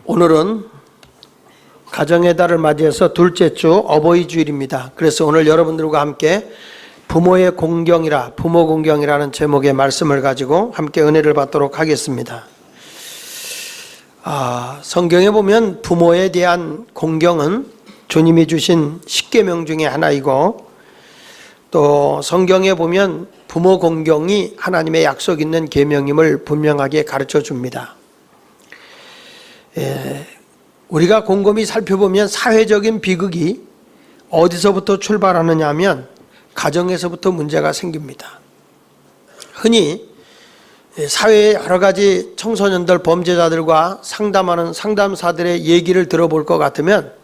오늘은 가정의 달을 맞이해서 둘째 주 어버이 주일입니다. 그래서 오늘 여러분들과 함께 부모의 공경이라, 부모 공경이라는 제목의 말씀을 가지고 함께 은혜를 받도록 하겠습니다. 성경에 보면 부모에 대한 공경은 주님이 주신 십계명 중에 하나이고, 또 성경에 보면 부모 공경이 하나님의 약속 있는 계명임을 분명하게 가르쳐 줍니다. 우리가 곰곰이 살펴보면 사회적인 비극이 어디서부터 출발하느냐 하면 가정에서부터 문제가 생깁니다. 흔히 사회의 여러 가지 청소년들, 범죄자들과 상담하는 상담사들의 얘기를 들어볼 것 같으면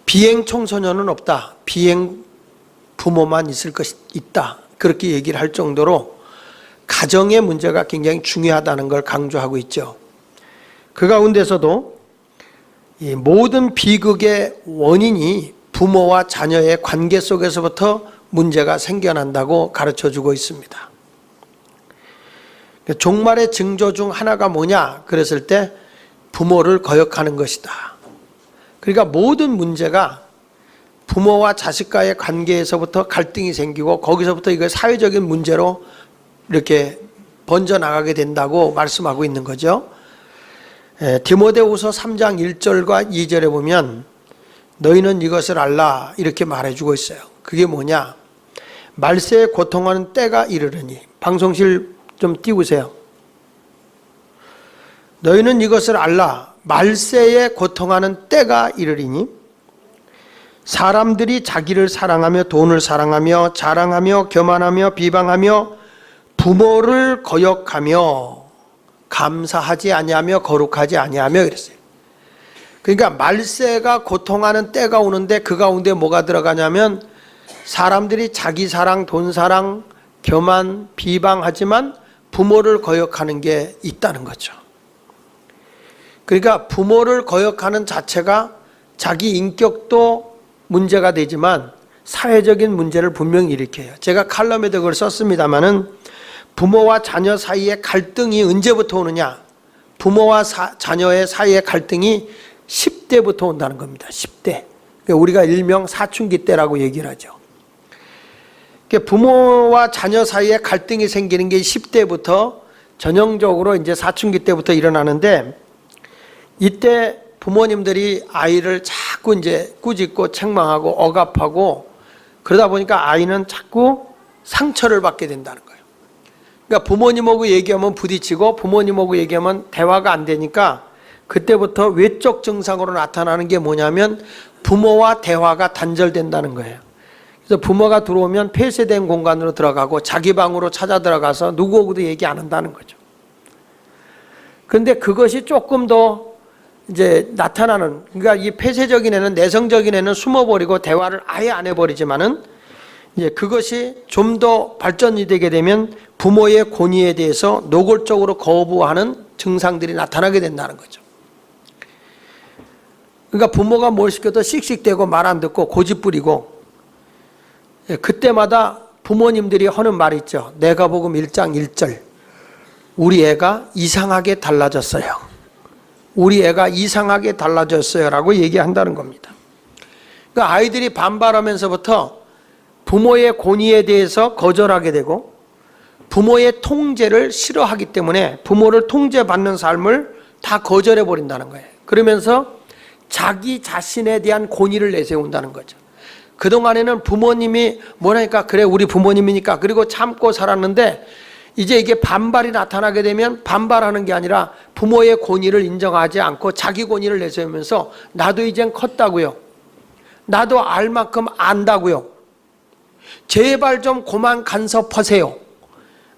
비행 청소년은 없다, 비행 부모만 있다, 그렇게 얘기를 할 정도로 가정의 문제가 굉장히 중요하다는 걸 강조하고 있죠. 그 가운데서도 이 모든 비극의 원인이 부모와 자녀의 관계 속에서부터 문제가 생겨난다고 가르쳐주고 있습니다. 종말의 징조 중 하나가 뭐냐 그랬을 때 부모를 거역하는 것이다. 그러니까 모든 문제가 부모와 자식과의 관계에서부터 갈등이 생기고, 거기서부터 이거 사회적인 문제로 이렇게 번져나가게 된다고 말씀하고 있는 거죠. 디모데후서 3장 1절과 2절에 보면 너희는 이것을 알라 이렇게 말해주고 있어요. 그게 뭐냐? 말세에 고통하는 때가 이르르니. 방송실 좀 띄우세요. 너희는 이것을 알라. 말세에 고통하는 때가 이르리니 사람들이 자기를 사랑하며 돈을 사랑하며 자랑하며 교만하며 비방하며 부모를 거역하며 감사하지 아니하며 거룩하지 아니하며 그랬어요. 그러니까 말세가 고통하는 때가 오는데 그 가운데 뭐가 들어가냐면 사람들이 자기 사랑, 돈 사랑, 교만, 비방하지만 부모를 거역하는 게 있다는 거죠. 그러니까 부모를 거역하는 자체가 자기 인격도 문제가 되지만 사회적인 문제를 분명히 일으켜요. 제가 칼럼에도 그걸 썼습니다마는 부모와 자녀 사이의 갈등이 언제부터 오느냐? 부모와 자녀의 사이의 갈등이 10대부터 온다는 겁니다. 10대. 우리가 일명 사춘기 때라고 얘기를 하죠. 부모와 자녀 사이에 갈등이 생기는 게 10대부터 전형적으로 이제 사춘기 때부터 일어나는데, 이때 부모님들이 아이를 자꾸 이제 꾸짖고 책망하고 억압하고 그러다 보니까 아이는 자꾸 상처를 받게 된다는 거예요. 그러니까 부모님하고 얘기하면 부딪히고 부모님하고 얘기하면 대화가 안 되니까 그때부터 외적 증상으로 나타나는 게 뭐냐면 부모와 대화가 단절된다는 거예요. 그래서 부모가 들어오면 폐쇄된 공간으로 들어가고 자기 방으로 찾아 들어가서 누구하고도 얘기 안 한다는 거죠. 그런데 그것이 조금 더 이제 나타나는, 그러니까 이 폐쇄적인 애는, 내성적인 애는 숨어버리고 대화를 아예 안 해버리지만은 이제 그것이 좀 더 발전이 되게 되면 부모의 권위에 대해서 노골적으로 거부하는 증상들이 나타나게 된다는 거죠. 그러니까 부모가 뭘 시켜도 씩씩대고 말 안 듣고 고집 부리고, 그때마다 부모님들이 하는 말이 있죠. 내가복음 1장 1절. 우리 애가 이상하게 달라졌어요. 우리 애가 이상하게 달라졌어요 라고 얘기한다는 겁니다. 그러니까 아이들이 반발하면서부터 부모의 권위에 대해서 거절하게 되고 부모의 통제를 싫어하기 때문에 부모를 통제받는 삶을 다 거절해 버린다는 거예요. 그러면서 자기 자신에 대한 권위를 내세운다는 거죠. 그동안에는 부모님이 뭐라니까 그래 우리 부모님이니까 그리고 참고 살았는데, 이제 이게 반발이 나타나게 되면 반발하는 게 아니라 부모의 권위를 인정하지 않고 자기 권위를 내세우면서 나도 이젠 컸다고요. 나도 알 만큼 안다고요. 제발 좀 그만 간섭하세요.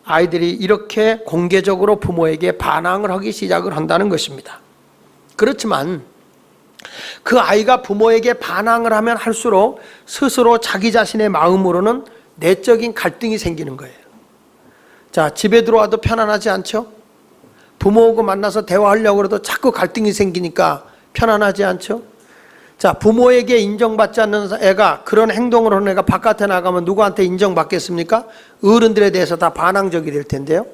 아이들이 이렇게 공개적으로 부모에게 반항을 하기 시작을 한다는 것입니다. 그렇지만 그 아이가 부모에게 반항을 하면 할수록 스스로 자기 자신의 마음으로는 내적인 갈등이 생기는 거예요. 자, 집에 들어와도 편안하지 않죠? 부모하고 만나서 대화하려고 해도 자꾸 갈등이 생기니까 편안하지 않죠? 자, 부모에게 인정받지 않는 애가, 그런 행동을 하는 애가 바깥에 나가면 누구한테 인정받겠습니까? 어른들에 대해서 다 반항적이 될 텐데요.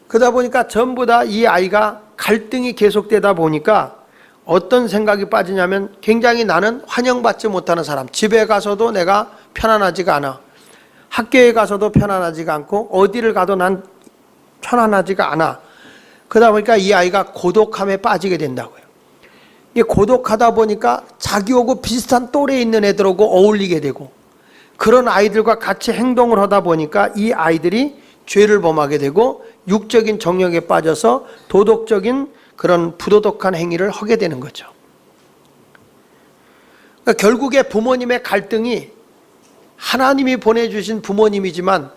그러다 보니까 전부 다 이 아이가 갈등이 계속되다 보니까 어떤 생각이 빠지냐면 굉장히 나는 환영받지 못하는 사람, 집에 가서도 내가 편안하지가 않아, 학교에 가서도 편안하지가 않고 어디를 가도 난 편안하지가 않아. 그러다 보니까 이 아이가 고독함에 빠지게 된다고요. 이게 고독하다 보니까 자기하고 비슷한 또래에 있는 애들하고 어울리게 되고, 그런 아이들과 같이 행동을 하다 보니까 이 아이들이 죄를 범하게 되고 육적인 정욕에 빠져서 도덕적인 그런 부도덕한 행위를 하게 되는 거죠. 그러니까 결국에 부모님의 갈등이 하나님이 보내주신 부모님이지만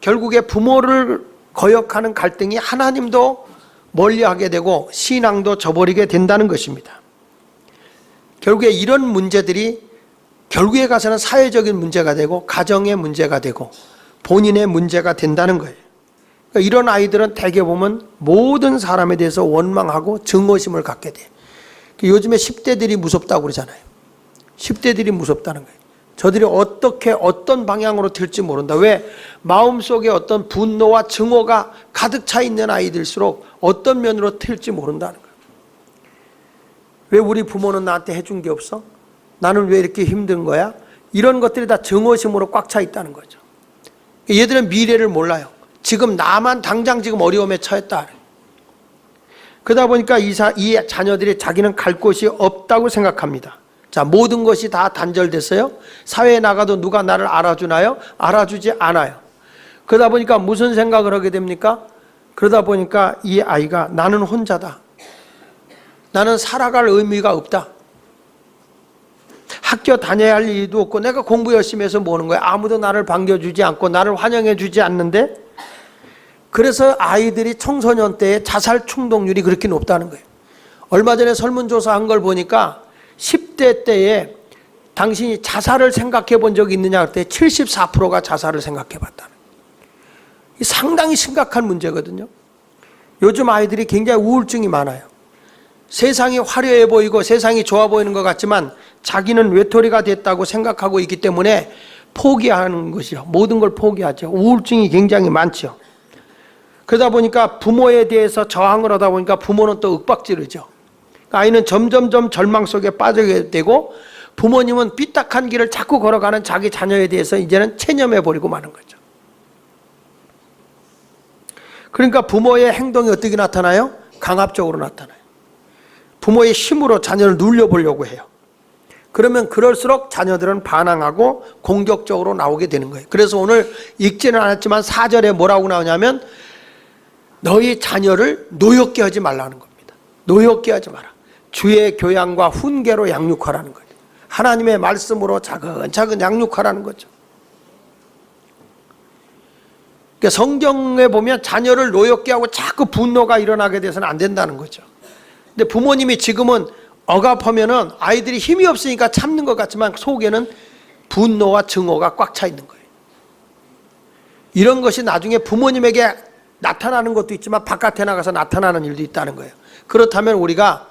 결국에 부모를 거역하는 갈등이 하나님도 멀리하게 되고 신앙도 저버리게 된다는 것입니다. 결국에 이런 문제들이 결국에 가서는 사회적인 문제가 되고 가정의 문제가 되고 본인의 문제가 된다는 거예요. 그러니까 이런 아이들은 대개 보면 모든 사람에 대해서 원망하고 증오심을 갖게 돼. 요즘에 10대들이 무섭다고 그러잖아요. 10대들이 무섭다는 거예요. 저들이 어떻게 어떤 방향으로 튈지 모른다. 왜? 마음속에 어떤 분노와 증오가 가득 차 있는 아이들일수록 어떤 면으로 튈지 모른다는 거예요. 왜 우리 부모는 나한테 해준 게 없어? 나는 왜 이렇게 힘든 거야? 이런 것들이 다 증오심으로 꽉 차 있다는 거죠. 얘들은 미래를 몰라요. 지금 나만 당장 지금 어려움에 처했다. 그러다 보니까 이 자녀들이 자기는 갈 곳이 없다고 생각합니다. 자, 모든 것이 다 단절됐어요. 사회에 나가도 누가 나를 알아주나요? 알아주지 않아요. 그러다 보니까 무슨 생각을 하게 됩니까? 그러다 보니까 이 아이가 나는 혼자다. 나는 살아갈 의미가 없다. 학교 다녀야 할 일도 없고 내가 공부 열심히 해서 뭐 하는 거야? 아무도 나를 반겨주지 않고 나를 환영해 주지 않는데, 그래서 아이들이 청소년 때의 자살 충동률이 그렇게 높다는 거예요. 얼마 전에 설문조사한 걸 보니까 10대 때에 당신이 자살을 생각해 본 적이 있느냐 할 때 74%가 자살을 생각해 봤다는 거예요. 상당히 심각한 문제거든요. 요즘 아이들이 굉장히 우울증이 많아요. 세상이 화려해 보이고 세상이 좋아 보이는 것 같지만 자기는 외톨이가 됐다고 생각하고 있기 때문에 포기하는 것이요. 모든 걸 포기하죠. 우울증이 굉장히 많죠. 그러다 보니까 부모에 대해서 저항을 하다 보니까 부모는 또 윽박지르죠. 아이는 점점점 절망 속에 빠지게 되고 부모님은 삐딱한 길을 자꾸 걸어가는 자기 자녀에 대해서 이제는 체념해버리고 마는 거죠. 그러니까 부모의 행동이 어떻게 나타나요? 강압적으로 나타나요. 부모의 힘으로 자녀를 눌려보려고 해요. 그러면 그럴수록 자녀들은 반항하고 공격적으로 나오게 되는 거예요. 그래서 오늘 읽지는 않았지만 4절에 뭐라고 나오냐면 너희 자녀를 노엽게 하지 말라는 겁니다. 노엽게 하지 마라. 주의 교양과 훈계로 양육하라는 거죠. 하나님의 말씀으로 차근차근 양육하라는 거죠. 그러니까 성경에 보면 자녀를 노엽게 하고 자꾸 분노가 일어나게 돼서는 안 된다는 거죠. 근데 부모님이 지금은 억압하면은 아이들이 힘이 없으니까 참는 것 같지만 속에는 분노와 증오가 꽉 차 있는 거예요. 이런 것이 나중에 부모님에게 나타나는 것도 있지만 바깥에 나가서 나타나는 일도 있다는 거예요. 그렇다면 우리가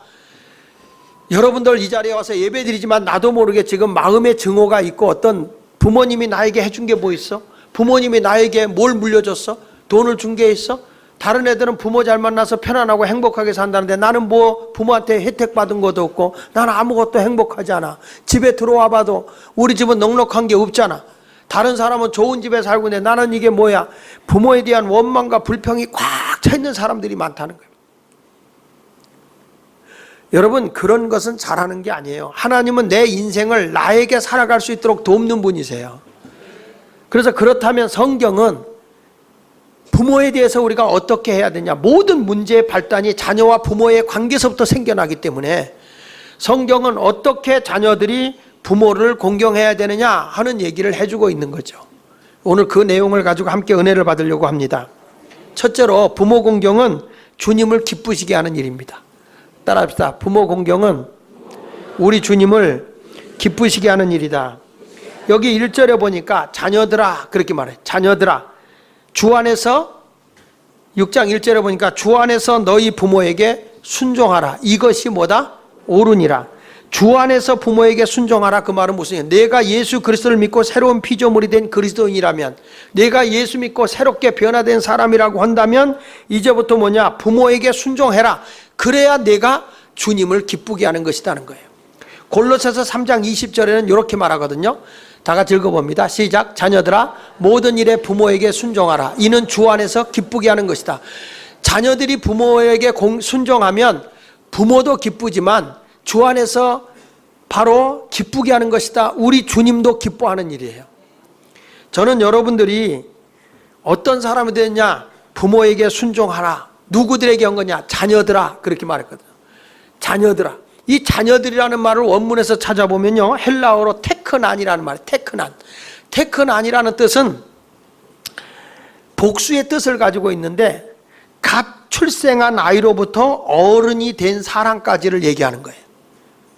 여러분들 이 자리에 와서 예배드리지만 나도 모르게 지금 마음의 증오가 있고 어떤 부모님이 나에게 해준 게 뭐 있어? 부모님이 나에게 뭘 물려줬어? 돈을 준 게 있어? 다른 애들은 부모 잘 만나서 편안하고 행복하게 산다는데 나는 뭐 부모한테 혜택 받은 것도 없고 나는 아무것도 행복하지 않아. 집에 들어와 봐도 우리 집은 넉넉한 게 없잖아. 다른 사람은 좋은 집에 살고 있는데 나는 이게 뭐야? 부모에 대한 원망과 불평이 꽉 차 있는 사람들이 많다는 거예요. 여러분, 그런 것은 잘하는 게 아니에요. 하나님은 내 인생을 나에게 살아갈 수 있도록 돕는 분이세요. 그래서 그렇다면 성경은 부모에 대해서 우리가 어떻게 해야 되냐, 모든 문제의 발단이 자녀와 부모의 관계에서부터 생겨나기 때문에 성경은 어떻게 자녀들이 부모를 공경해야 되느냐 하는 얘기를 해주고 있는 거죠. 오늘 그 내용을 가지고 함께 은혜를 받으려고 합니다. 첫째로 부모 공경은 주님을 기쁘시게 하는 일입니다. 따라합시다. 부모 공경은 우리 주님을 기쁘시게 하는 일이다. 여기 1절에 보니까 자녀들아 그렇게 말해요. 자녀들아, 주 안에서 6장 1절에 보니까 주 안에서 너희 부모에게 순종하라. 이것이 뭐다? 옳으니라. 주 안에서 부모에게 순종하라. 그 말은 무슨 얘기야? 내가 예수 그리스도를 믿고 새로운 피조물이 된 그리스도인이라면, 내가 예수 믿고 새롭게 변화된 사람이라고 한다면 이제부터 뭐냐? 부모에게 순종해라. 그래야 내가 주님을 기쁘게 하는 것이라는 거예요. 골로새서 3장 20절에는 이렇게 말하거든요. 다 같이 읽어봅니다. 시작. 자녀들아 모든 일에 부모에게 순종하라. 이는 주 안에서 기쁘게 하는 것이다. 자녀들이 부모에게 순종하면 부모도 기쁘지만 주 안에서 바로 기쁘게 하는 것이다. 우리 주님도 기뻐하는 일이에요. 저는 여러분들이 어떤 사람이 되느냐, 부모에게 순종하라. 누구들에게 한 거냐, 자녀들아, 그렇게 말했거든요. 자녀들아. 이 자녀들이라는 말을 원문에서 찾아보면요, 헬라어로 테크난이라는 말이에요. 테크난. 테크난이라는 뜻은 복수의 뜻을 가지고 있는데 갓 출생한 아이로부터 어른이 된 사람까지를 얘기하는 거예요.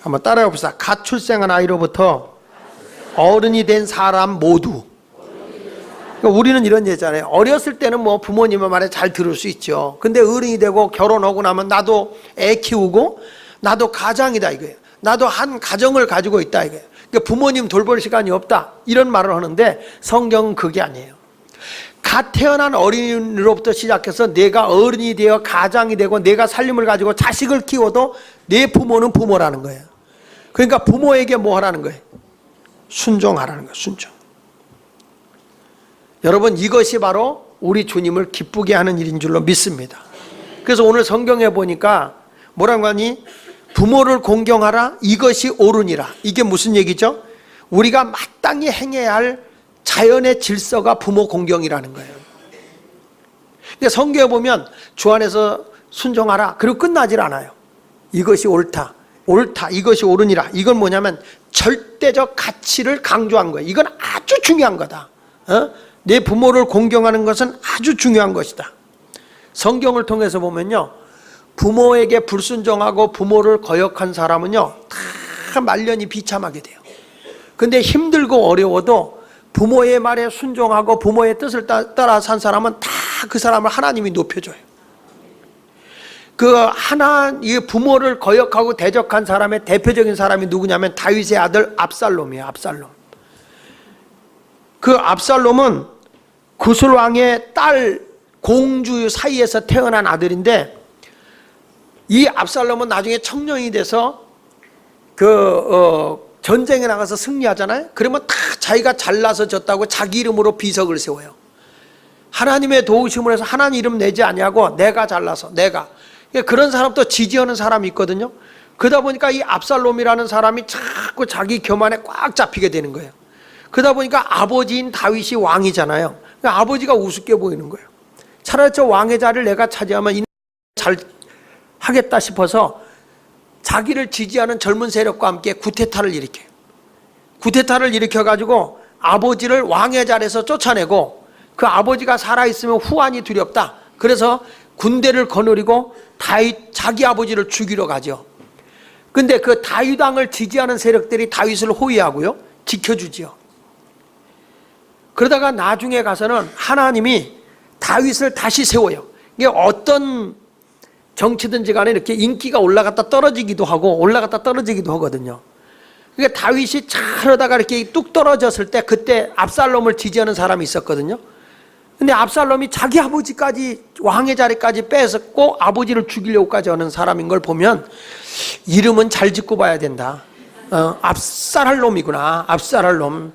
한번 따라해 봅시다. 갓 출생한 아이로부터 어른이 된 사람 모두. 그러니까 우리는 이런 얘기잖아요. 어렸을 때는 뭐 부모님의 말에 잘 들을 수 있죠. 근데 어른이 되고 결혼하고 나면 나도 애 키우고 나도 가장이다 이거예요. 나도 한 가정을 가지고 있다 이거예요. 그러니까 부모님 돌볼 시간이 없다 이런 말을 하는데 성경은 그게 아니에요. 갓 태어난 어린이로부터 시작해서 내가 어른이 되어 가장이 되고 내가 살림을 가지고 자식을 키워도 내 부모는 부모라는 거예요. 그러니까 부모에게 뭐 하라는 거예요? 순종하라는 거예요. 순종. 여러분, 이것이 바로 우리 주님을 기쁘게 하는 일인 줄로 믿습니다. 그래서 오늘 성경에 보니까 뭐라고 하니? 부모를 공경하라. 이것이 옳으니라. 이게 무슨 얘기죠? 우리가 마땅히 행해야 할 자연의 질서가 부모 공경이라는 거예요. 근데 성경에 보면 주 안에서 순종하라. 그리고 끝나질 않아요. 이것이 옳다. 옳다. 이것이 옳으니라. 이건 뭐냐면 절대적 가치를 강조한 거예요. 이건 아주 중요한 거다. 내 부모를 공경하는 것은 아주 중요한 것이다. 성경을 통해서 보면요, 부모에게 불순종하고 부모를 거역한 사람은요 다 말년이 비참하게 돼요. 근데 힘들고 어려워도 부모의 말에 순종하고 부모의 뜻을 따라 산 사람은 다 그 사람을 하나님이 높여줘요. 이 부모를 거역하고 대적한 사람의 대표적인 사람이 누구냐면 다윗의 아들 압살롬이에요. 압살롬. 그 압살롬은 구슬왕의 딸 공주 사이에서 태어난 아들인데, 이 압살롬은 나중에 청년이 돼서 전쟁에 나가서 승리하잖아요. 그러면 다 자기가 잘나서 졌다고 자기 이름으로 비석을 세워요. 하나님의 도우심을 해서 하나님 이름 내지 아니하고 내가 잘나서 내가. 그런 사람도 지지하는 사람이 있거든요. 그러다 보니까 이 압살롬이라는 사람이 자꾸 자기 교만에 꽉 잡히게 되는 거예요. 그러다 보니까 아버지인 다윗이 왕이잖아요. 그러니까 아버지가 우습게 보이는 거예요. 차라리 저 왕의 자리를 내가 차지하면 잘 하겠다 싶어서 자기를 지지하는 젊은 세력과 함께 구테타를 일으켜요. 구테타를 일으켜가지고 아버지를 왕의 자리에서 쫓아내고, 그 아버지가 살아있으면 후환이 두렵다. 그래서 군대를 거느리고 자기 아버지를 죽이러 가죠. 근데 그 다윗 왕을 지지하는 세력들이 다윗을 호위하고요, 지켜주지요. 그러다가 나중에 가서는 하나님이 다윗을 다시 세워요. 이게 어떤 정치든지 간에 이렇게 인기가 올라갔다 떨어지기도 하고 올라갔다 떨어지기도 하거든요. 그러니까 다윗이 잘하다가 이렇게 뚝 떨어졌을 때 그때 압살롬을 지지하는 사람이 있었거든요. 근데 압살롬이 자기 아버지까지 왕의 자리까지 뺏었고 아버지를 죽이려고까지 하는 사람인 걸 보면 이름은 잘 짓고 봐야 된다. 압살롬이구나. 압살롬.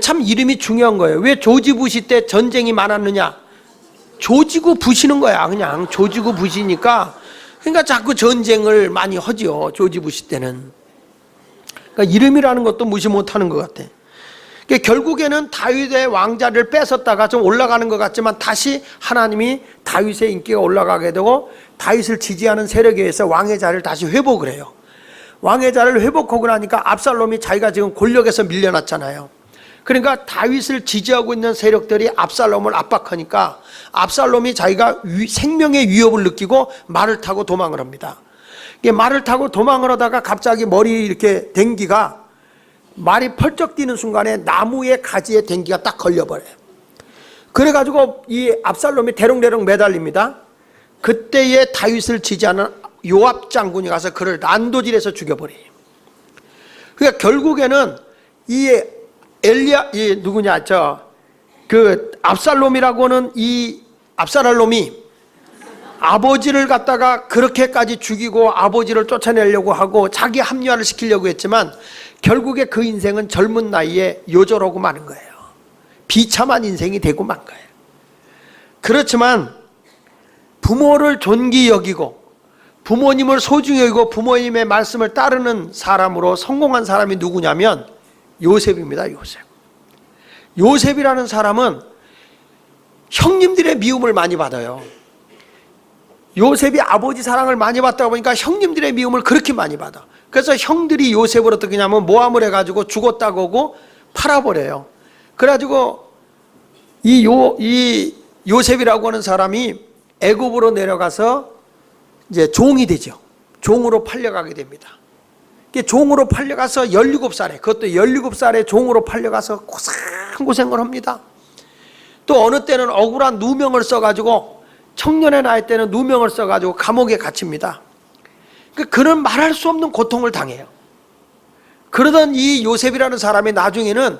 참 이름이 중요한 거예요. 왜 조지 부시 때 전쟁이 많았느냐? 조지고 부시는 거야. 그냥 조지고 부시니까. 그러니까 자꾸 전쟁을 많이 하죠. 조지 부시 때는. 그러니까 이름이라는 것도 무시 못하는 것 같아. 그러니까 결국에는 다윗의 왕자를 뺏었다가 좀 올라가는 것 같지만 다시 하나님이 다윗의 인기가 올라가게 되고 다윗을 지지하는 세력에 의해서 왕의 자리를 다시 회복을 해요. 왕의 자리를 회복하고 나니까 압살롬이 자기가 지금 권력에서 밀려났잖아요. 그러니까 다윗을 지지하고 있는 세력들이 압살롬을 압박하니까 압살롬이 자기가 생명의 위협을 느끼고 말을 타고 도망을 합니다. 말을 타고 도망을 하다가 갑자기 머리 이렇게 댕기가 말이 펄쩍 뛰는 순간에 나무의 가지에 댕기가 딱 걸려버려요. 그래가지고 이 압살롬이 대롱대롱 매달립니다. 그때에 다윗을 지지하는 요압 장군이 가서 그를 난도질해서 죽여버려요. 그러니까 결국에는 이 압살롬이라고는 이 압살롬이 아버지를 갖다가 그렇게까지 죽이고 아버지를 쫓아내려고 하고 자기 합리화를 시키려고 했지만 결국에 그 인생은 젊은 나이에 요절하고 마는 거예요. 비참한 인생이 되고 만 거예요. 그렇지만 부모를 존귀 여기고 부모님을 소중히 여기고 부모님의 말씀을 따르는 사람으로 성공한 사람이 누구냐면 요셉입니다. 요셉. 요셉이라는 사람은 형님들의 미움을 많이 받아요. 요셉이 아버지 사랑을 많이 받다 보니까 형님들의 미움을 그렇게 많이 받아. 그래서 형들이 요셉을 어떻게 하냐면 모함을 해가지고 죽었다고 하고 팔아버려요. 그래가지고 이 요셉이라고 하는 사람이 애굽으로 내려가서 이제 종이 되죠. 종으로 팔려가게 됩니다. 종으로 팔려가서 17살에, 그것도 17살에 종으로 팔려가서 고생을 합니다. 또 어느 때는 억울한 누명을 써가지고 청년의 나이 때는 누명을 써가지고 감옥에 갇힙니다. 그는 말할 수 없는 고통을 당해요. 그러던 이 요셉이라는 사람이 나중에는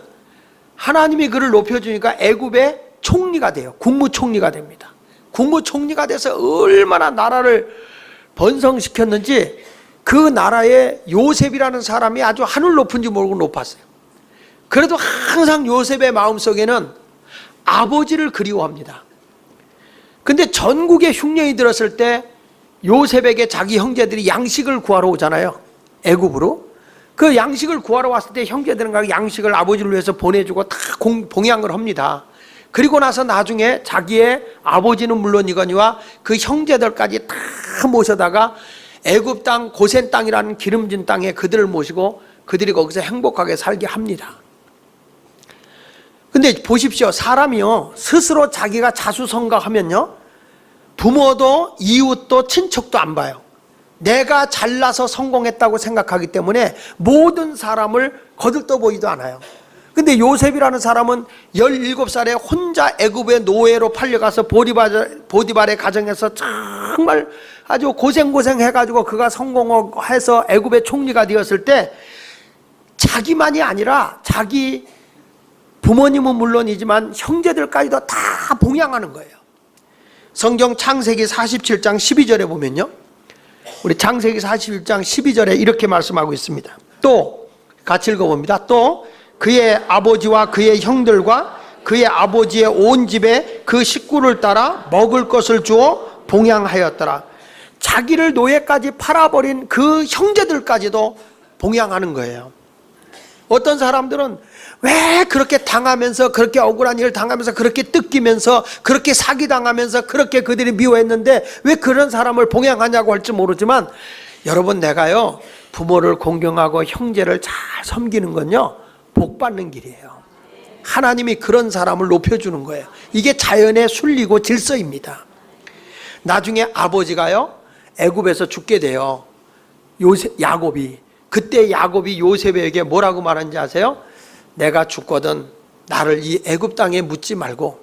하나님이 그를 높여주니까 애굽의 총리가 돼요. 국무총리가 됩니다. 국무총리가 돼서 얼마나 나라를 번성시켰는지 그 나라에 요셉이라는 사람이 아주 하늘 높은지 모르고 높았어요. 그래도 항상 요셉의 마음속에는 아버지를 그리워합니다. 근데 전국에 흉년이 들었을 때 요셉에게 자기 형제들이 양식을 구하러 오잖아요. 애굽으로. 그 양식을 구하러 왔을 때 형제들은 그 양식을 아버지를 위해서 보내주고 다 봉양을 합니다. 그리고 나서 나중에 자기의 아버지는 물론이거니와 그 형제들까지 다 모셔다가 애굽 땅 고센 땅이라는 기름진 땅에 그들을 모시고 그들이 거기서 행복하게 살게 합니다. 근데 보십시오. 사람이요 스스로 자기가 자수성가하면요 부모도 이웃도 친척도 안 봐요. 내가 잘나서 성공했다고 생각하기 때문에 모든 사람을 거들떠보지도 않아요. 근데 요셉이라는 사람은 17살에 혼자 애굽의 노예로 팔려가서 보디발의 가정에서 정말 아주 고생해가지고 그가 성공해서 애굽의 총리가 되었을 때 자기만이 아니라 자기 부모님은 물론이지만 형제들까지도 다 봉양하는 거예요. 성경 창세기 47장 12절에 보면요, 우리 창세기 41장 12절에 이렇게 말씀하고 있습니다. 또 같이 읽어봅니다. 또 그의 아버지와 그의 형들과 그의 아버지의 온 집에 그 식구를 따라 먹을 것을 주어 봉양하였더라. 자기를 노예까지 팔아버린 그 형제들까지도 봉양하는 거예요. 어떤 사람들은 왜 그렇게 당하면서 그렇게 억울한 일을 당하면서 그렇게 뜯기면서 그렇게 사기당하면서 그렇게 그들이 미워했는데 왜 그런 사람을 봉양하냐고 할지 모르지만 여러분, 내가요 부모를 공경하고 형제를 잘 섬기는 건요 복 받는 길이에요. 하나님이 그런 사람을 높여주는 거예요. 이게 자연의 순리고 질서입니다. 나중에 아버지가요 애굽에서 죽게 돼요. 야곱이. 그때 야곱이 요셉에게 뭐라고 말한지 아세요? 내가 죽거든 나를 이 애굽 땅에 묻지 말고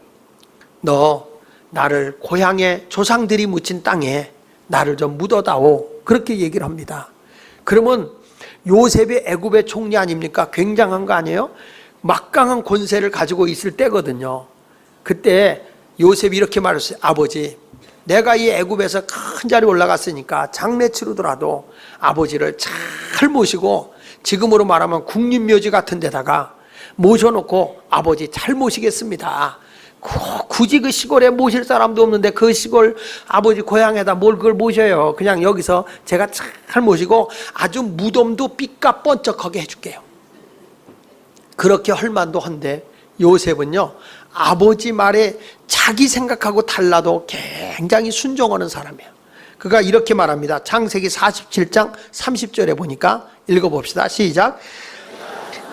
너 나를 고향의 조상들이 묻힌 땅에 나를 좀 묻어다오. 그렇게 얘기를 합니다. 그러면 요셉이 애굽의 총리 아닙니까? 굉장한 거 아니에요? 막강한 권세를 가지고 있을 때거든요. 그때 요셉이 이렇게 말했어요. 아버지, 내가 이 애굽에서 큰 자리에 올라갔으니까 장례 치르더라도 아버지를 잘 모시고 지금으로 말하면 국립묘지 같은 데다가 모셔놓고 아버지 잘 모시겠습니다. 굳이 그 시골에 모실 사람도 없는데 그 시골 아버지 고향에다 뭘 그걸 모셔요. 그냥 여기서 제가 잘 모시고 아주 무덤도 삐까뻔쩍하게 해줄게요. 그렇게 할 만도 한데 요셉은요 아버지 말에 자기 생각하고 달라도 굉장히 순종하는 사람이에요. 그가 이렇게 말합니다. 창세기 47장 30절에 보니까 읽어봅시다. 시작.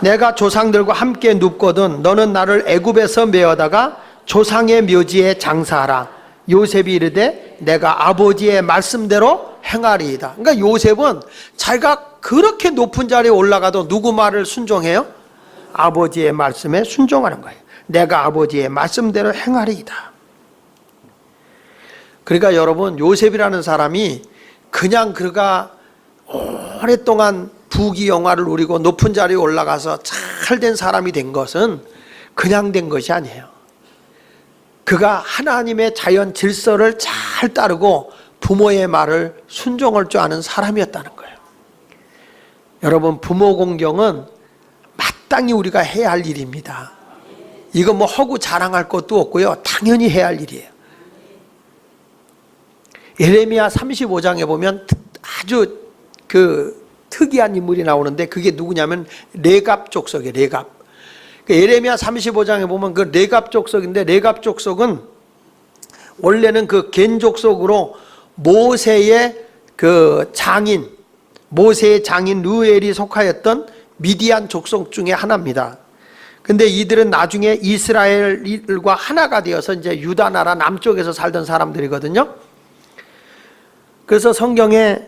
내가 조상들과 함께 눕거든 너는 나를 애굽에서 메어다가 조상의 묘지에 장사하라. 요셉이 이르되 내가 아버지의 말씀대로 행하리이다. 그러니까 요셉은 자기가 그렇게 높은 자리에 올라가도 누구 말을 순종해요? 아버지의 말씀에 순종하는 거예요. 내가 아버지의 말씀대로 행하리이다. 그러니까 여러분, 요셉이라는 사람이 그냥 그가 오랫동안 부귀영화를 누리고 높은 자리에 올라가서 잘 된 사람이 된 것은 그냥 된 것이 아니에요. 그가 하나님의 자연 질서를 잘 따르고 부모의 말을 순종할 줄 아는 사람이었다는 거예요. 여러분, 부모 공경은 마땅히 우리가 해야 할 일입니다. 이거 뭐 하고 자랑할 것도 없고요. 당연히 해야 할 일이에요. 예레미야 35장에 보면 아주 특이한 인물이 나오는데 그게 누구냐면 레갑 족속이에요. 레갑. 예레미야 35장에 보면 그 레갑 족속인데, 레갑 족속은 원래는 그 겐 족속으로 모세의 장인 르우엘이 속하였던 미디안 족속 중에 하나입니다. 근데 이들은 나중에 이스라엘과 하나가 되어서 이제 유다 나라 남쪽에서 살던 사람들이거든요. 그래서 성경에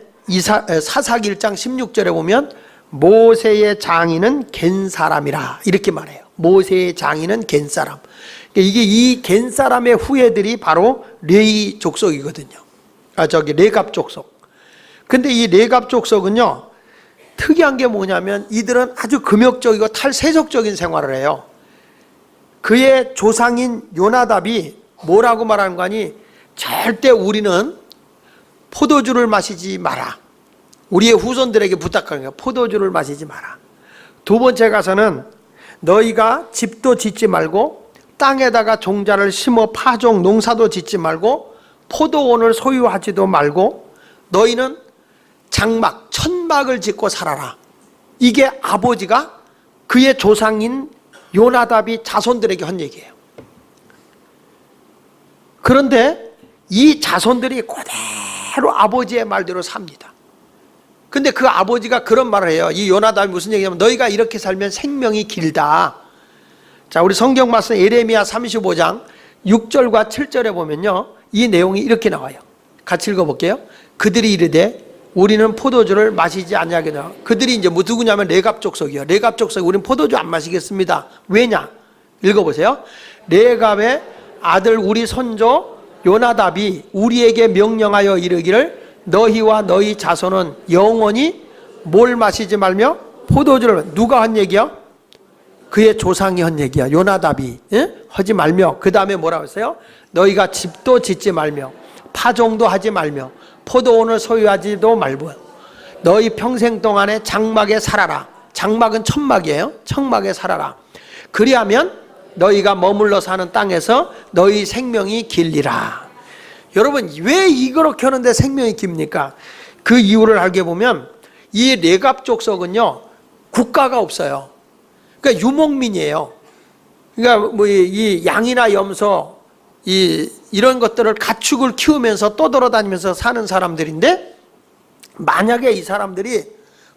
사사기 1장 16절에 보면 모세의 장인은 겐 사람이라 이렇게 말해요. 모세의 장인은 겐 사람. 이게 이 겐 사람의 후예들이 바로 레위 족속이거든요. 레갑 족속. 근데 이 레갑 족속은요, 특이한 게 뭐냐면 이들은 아주 금욕적이고 탈세속적인 생활을 해요. 그의 조상인 요나답이 뭐라고 말하는 거니? 절대 우리는 포도주를 마시지 마라. 우리의 후손들에게 부탁하는 거예요. 포도주를 마시지 마라. 두 번째 가서는 너희가 집도 짓지 말고 땅에다가 종자를 심어 파종 농사도 짓지 말고 포도원을 소유하지도 말고 너희는 장막, 천막을 짓고 살아라. 이게 아버지가 그의 조상인 요나답이 자손들에게 한 얘기예요. 그런데 이 자손들이 그대로 아버지의 말대로 삽니다. 근데 그 아버지가 그런 말을 해요. 이 요나답이 무슨 얘기냐면 너희가 이렇게 살면 생명이 길다. 자, 우리 성경 말씀 예레미야 35장 6절과 7절에 보면요, 이 내용이 이렇게 나와요. 같이 읽어볼게요. 그들이 이르되 우리는 포도주를 마시지 아니하겠다. 그들이 이제 뭐 누구냐면 레갑 족속이요. 레갑 족속, 우리는 포도주 안 마시겠습니다. 왜냐? 읽어보세요. 레갑의 아들 우리 손조 요나답이 우리에게 명령하여 이르기를 너희와 너희 자손은 영원히 뭘 마시지 말며 포도주를. 누가 한 얘기야? 그의 조상이 한 얘기야. 요나답이 하지 말며, 그 다음에 뭐라고 했어요? 너희가 집도 짓지 말며 파종도 하지 말며 포도원을 소유하지도 말고 너희 평생 동안에 장막에 살아라. 장막은 천막이에요. 천막에 살아라. 그리하면 너희가 머물러 사는 땅에서 너희 생명이 길리라. 여러분, 왜 이렇게 하는데 생명이 깁니까? 그 이유를 알게 보면 이 레갑 족속은요, 국가가 없어요. 그러니까 유목민이에요. 그러니까 뭐 이 양이나 염소 이런 것들을 가축을 키우면서 떠돌아다니면서 사는 사람들인데, 만약에 이 사람들이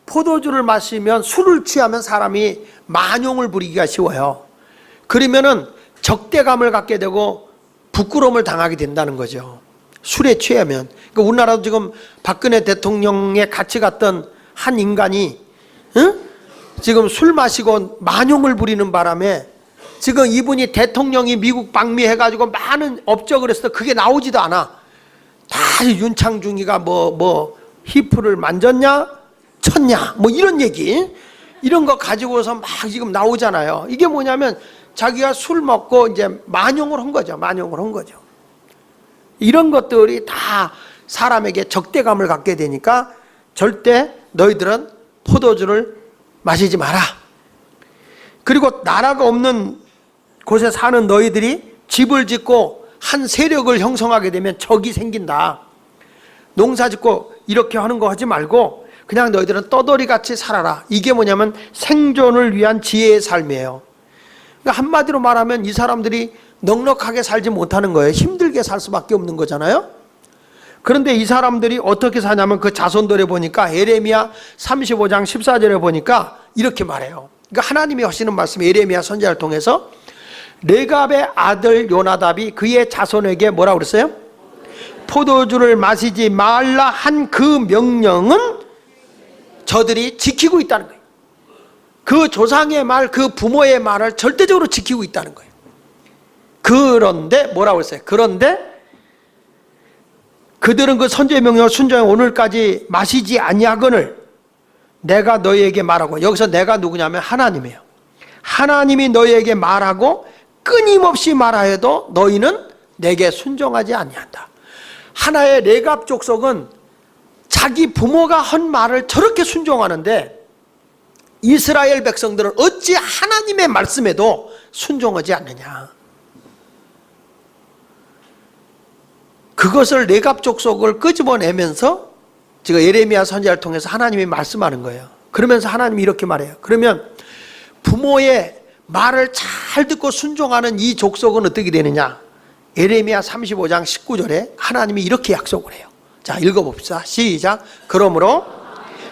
포도주를 마시면, 술을 취하면 사람이 만용을 부리기가 쉬워요. 그러면은 적대감을 갖게 되고 부끄러움을 당하게 된다는 거죠. 술에 취하면. 그러니까 우리나라도 지금 박근혜 대통령에 같이 갔던 한 인간이 지금 술 마시고 만용을 부리는 바람에 지금 이분이 대통령이 미국 방미해가지고 많은 업적을 했어. 그게 나오지도 않아. 다 윤창중이가 뭐 히프를 만졌냐 쳤냐 뭐 이런 얘기, 이런 거 가지고서 막 지금 나오잖아요. 이게 뭐냐면 자기가 술 먹고 이제 만용을 한 거죠. 만용을 한 거죠. 이런 것들이 다 사람에게 적대감을 갖게 되니까 절대 너희들은 포도주를 마시지 마라. 그리고 나라가 없는 곳에 사는 너희들이 집을 짓고 한 세력을 형성하게 되면 적이 생긴다. 농사 짓고 이렇게 하는 거 하지 말고 그냥 너희들은 떠돌이같이 살아라. 이게 뭐냐면 생존을 위한 지혜의 삶이에요. 그러니까 한마디로 말하면 이 사람들이 넉넉하게 살지 못하는 거예요. 힘들게 살 수밖에 없는 거잖아요. 그런데 이 사람들이 어떻게 사냐면 그 자손들에 보니까 예레미야 35장 14절에 보니까 이렇게 말해요. 그러니까 하나님이 하시는 말씀, 예레미야 선지자를 통해서 레갑의 아들 요나답이 그의 자손에게 뭐라고 그랬어요? 포도주를 마시지 말라 한 그 명령은 저들이 지키고 있다는 거예요. 그 조상의 말, 그 부모의 말을 절대적으로 지키고 있다는 거예요. 그런데 뭐라고 했어요? 그런데 그들은 그 선지의 명령을 순종해 오늘까지 마시지 아니하거늘 내가 너희에게 말하고, 여기서 내가 누구냐면 하나님이에요. 하나님이 너희에게 말하고 끊임없이 말하여도 너희는 내게 순종하지 아니한다. 하나의 레갑 족속은 자기 부모가 한 말을 저렇게 순종하는데 이스라엘 백성들은 어찌 하나님의 말씀에도 순종하지 않느냐. 그것을 레갑 족속을 끄집어내면서 지금 예레미야 선지자를 통해서 하나님이 말씀하는 거예요. 그러면서 하나님이 이렇게 말해요. 그러면 부모의 말을 잘 듣고 순종하는 이 족속은 어떻게 되느냐. 예레미야 35장 19절에 하나님이 이렇게 약속을 해요. 자, 읽어봅시다. 시작. 그러므로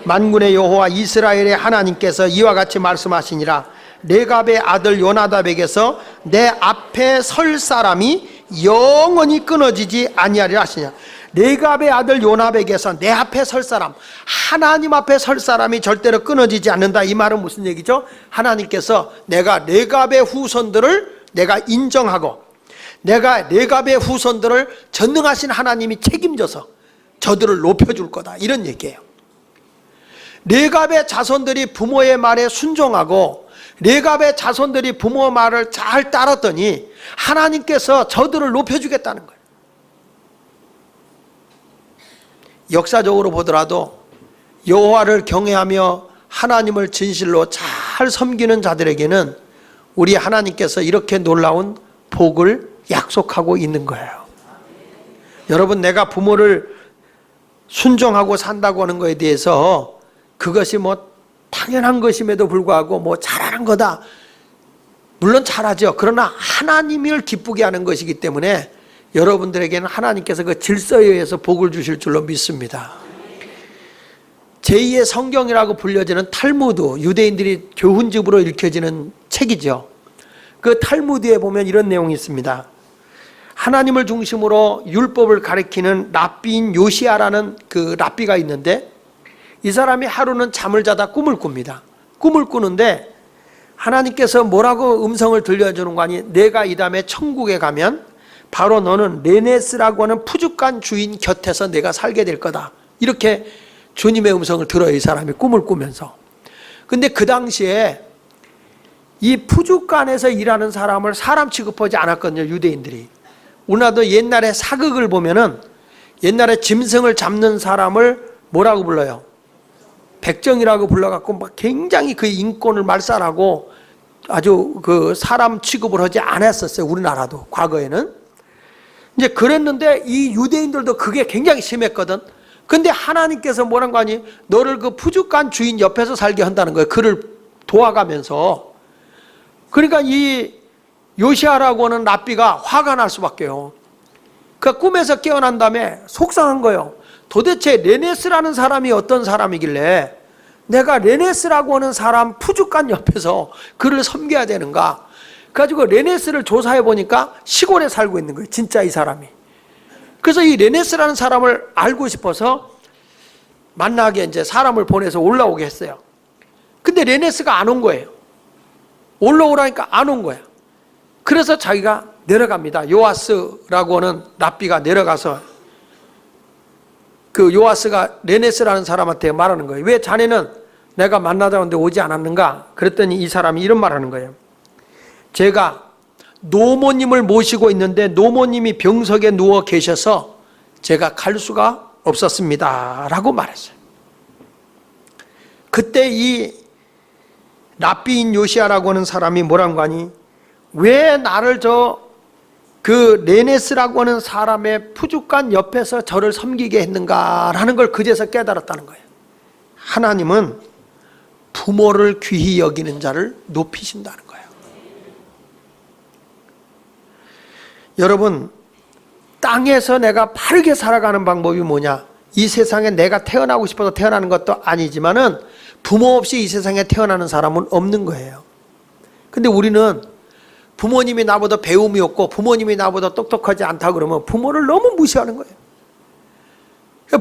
만군의 여호와 이스라엘의 하나님께서 이와 같이 말씀하시니라. 레갑의 아들 요나답에게서 내 앞에 설 사람이 영원히 끊어지지 아니하리라 하시냐. 레갑의 아들 요나답에게서 내 앞에 설 사람, 하나님 앞에 설 사람이 절대로 끊어지지 않는다. 이 말은 무슨 얘기죠? 하나님께서 내가 레갑의 후손들을 내가 인정하고 내가 레갑의 후손들을 전능하신 하나님이 책임져서 저들을 높여줄 거다. 이런 얘기예요. 레갑의 자손들이 부모의 말에 순종하고 레갑의 자손들이 부모 말을 잘 따랐더니 하나님께서 저들을 높여주겠다는 거예요. 역사적으로 보더라도 여호와를 경외하며 하나님을 진실로 잘 섬기는 자들에게는 우리 하나님께서 이렇게 놀라운 복을 약속하고 있는 거예요. 여러분, 내가 부모를 순종하고 산다고 하는 것에 대해서 그것이 뭐 당연한 것임에도 불구하고 뭐 잘하는 거다. 물론 잘하죠. 그러나 하나님을 기쁘게 하는 것이기 때문에 여러분들에게는 하나님께서 그 질서에 의해서 복을 주실 줄로 믿습니다. 제2의 성경이라고 불려지는 탈무드, 유대인들이 교훈집으로 읽혀지는 책이죠. 그 탈무드에 보면 이런 내용이 있습니다. 하나님을 중심으로 율법을 가리키는 랍비인 요시아라는 그 랍비가 있는데 이 사람이 하루는 잠을 자다 꿈을 꿉니다. 꿈을 꾸는데 하나님께서 뭐라고 음성을 들려주는 거 아니, 내가 이 다음에 천국에 가면 바로 너는 레네스라고 하는 푸죽간 주인 곁에서 내가 살게 될 거다. 이렇게 주님의 음성을 들어요. 이 사람이 꿈을 꾸면서. 근데 그 당시에 이 푸죽간에서 일하는 사람을 사람 취급하지 않았거든요. 유대인들이. 우리나라도 옛날에 사극을 보면은 옛날에 짐승을 잡는 사람을 뭐라고 불러요? 백정이라고 불러갖고 막 굉장히 그 인권을 말살하고 아주 그 사람 취급을 하지 않았었어요. 우리나라도 과거에는. 이제 그랬는데 이 유대인들도 그게 굉장히 심했거든. 근데 하나님께서 뭐란 거 아니? 너를 그 푸죽간 주인 옆에서 살게 한다는 거예요. 그를 도와가면서. 그러니까 이 요시아라고 하는 랍비가 화가 날 수밖에요. 그 꿈에서 깨어난 다음에 속상한 거예요. 도대체 레네스라는 사람이 어떤 사람이길래 내가 레네스라고 하는 사람 푸죽간 옆에서 그를 섬겨야 되는가? 그래가지고 레네스를 조사해 보니까 시골에 살고 있는 거예요. 진짜 이 사람이. 그래서 이 레네스라는 사람을 알고 싶어서 만나게 이제 사람을 보내서 올라오게 했어요. 근데 레네스가 안 온 거예요. 올라오라니까 안 온 거야. 그래서 자기가 내려갑니다. 요아스라고 하는 랍비가 내려가서 그 요아스가 레네스라는 사람한테 말하는 거예요. 왜 자네는 내가 만나자는데 오지 않았는가? 그랬더니 이 사람이 이런 말하는 거예요. 제가 노모님을 모시고 있는데 노모님이 병석에 누워 계셔서 제가 갈 수가 없었습니다. 라고 말했어요. 그때 이 랍비인 요시아라고 하는 사람이 뭐라는 거 아니? 왜 나를 그 레네스라고 하는 사람의 푸죽간 옆에서 저를 섬기게 했는가라는 걸 그제서 깨달았다는 거예요. 하나님은 부모를 귀히 여기는 자를 높이신다는 거예요. 여러분, 땅에서 내가 바르게 살아가는 방법이 뭐냐? 이 세상에 내가 태어나고 싶어서 태어나는 것도 아니지만은 부모 없이 이 세상에 태어나는 사람은 없는 거예요. 근데 우리는 부모님이 나보다 배움이 없고 부모님이 나보다 똑똑하지 않다 그러면 부모를 너무 무시하는 거예요.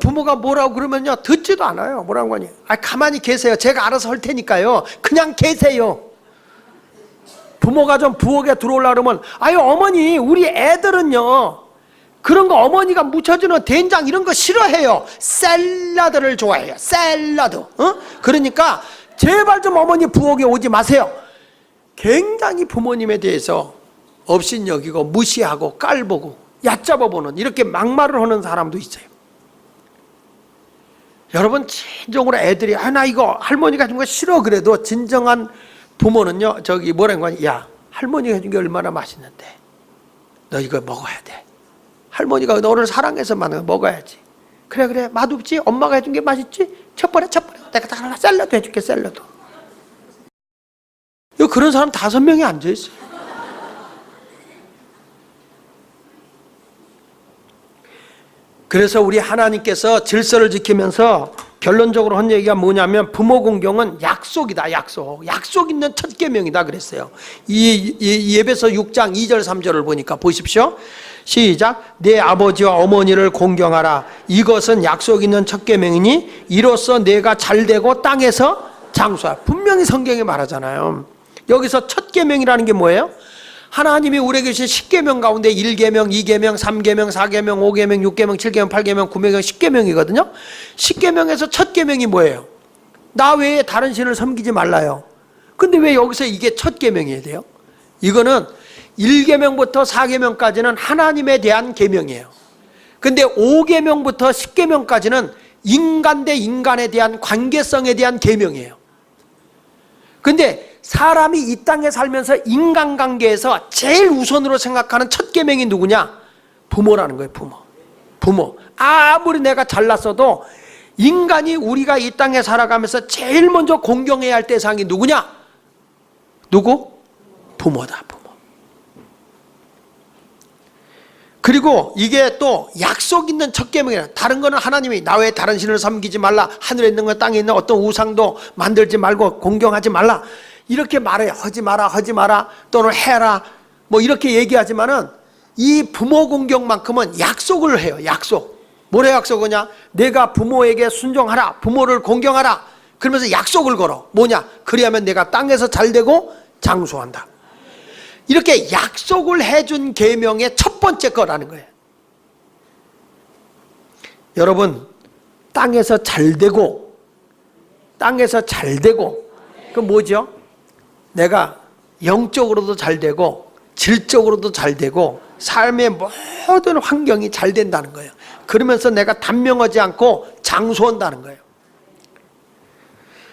부모가 뭐라고 그러면요 듣지도 않아요. 뭐라고 하니? 가만히 계세요. 제가 알아서 할 테니까요. 그냥 계세요. 부모가 좀 부엌에 들어오려고 그러면 어머니 우리 애들은요 그런 거 어머니가 묻혀주는 된장 이런 거 싫어해요. 샐러드를 좋아해요. 샐러드. 그러니까 제발 좀 어머니 부엌에 오지 마세요. 굉장히 부모님에 대해서 업신여기고 무시하고 깔보고 얕잡아보는 이렇게 막말을 하는 사람도 있어요. 여러분 진정으로 애들이 나 이거 할머니가 해준 거 싫어 그래도 진정한 부모는요 뭐라는 거냐, 야 할머니가 해준 게 얼마나 맛있는데 너 이거 먹어야 돼. 할머니가 너를 사랑해서만 먹어야지. 그래 맛없지? 엄마가 해준 게 맛있지? 쳐버려 내가 다 샐러드 해줄게. 샐러드. 그런 사람 5명이 앉아있어요. 그래서 우리 하나님께서 질서를 지키면서 결론적으로 한 얘기가 뭐냐면 부모 공경은 약속이다. 약속 있는 첫 계명이다 그랬어요. 이 에베소 6장 2절 3절을 보니까 보십시오. 시작. 내 아버지와 어머니를 공경하라. 이것은 약속 있는 첫 계명이니 이로써 내가 잘되고 땅에서 장수하라. 분명히 성경에 말하잖아요. 여기서 첫 계명이라는 게 뭐예요? 하나님이 우리에게 주신 10계명 가운데 1계명, 2계명, 3계명, 4계명, 5계명, 6계명, 7계명, 8계명, 9계명, 10계명이거든요. 10계명에서 첫 계명이 뭐예요? 나 외에 다른 신을 섬기지 말라요. 근데 왜 여기서 이게 첫 계명이어야 돼요? 이거는 1계명부터 4계명까지는 하나님에 대한 계명이에요. 근데 5계명부터 10계명까지는 인간 대 인간에 대한 관계성에 대한 계명이에요. 근데 사람이 이 땅에 살면서 인간관계에서 제일 우선으로 생각하는 첫 계명이 누구냐? 부모라는 거예요. 부모. 아무리 내가 잘났어도 인간이 우리가 이 땅에 살아가면서 제일 먼저 공경해야 할 대상이 누구냐? 누구? 부모다. 부모. 그리고 이게 또 약속 있는 첫 계명이라. 다른 거는 하나님이 나 외에 다른 신을 섬기지 말라. 하늘에 있는 것 땅에 있는 어떤 우상도 만들지 말고 공경하지 말라. 이렇게 말해요. 하지 마라 또는 해라 뭐 이렇게 얘기하지만은 이 부모 공경만큼은 약속을 해요. 약속. 뭐래 약속하냐? 내가 부모에게 순종하라. 부모를 공경하라. 그러면서 약속을 걸어. 뭐냐? 그리하면 내가 땅에서 잘되고 장수한다. 이렇게 약속을 해준 계명의 첫 번째 거라는 거예요. 여러분 땅에서 잘되고 그 뭐죠? 내가 영적으로도 잘되고 질적으로도 잘되고 삶의 모든 환경이 잘 된다는 거예요. 그러면서 내가 단명하지 않고 장수한다는 거예요.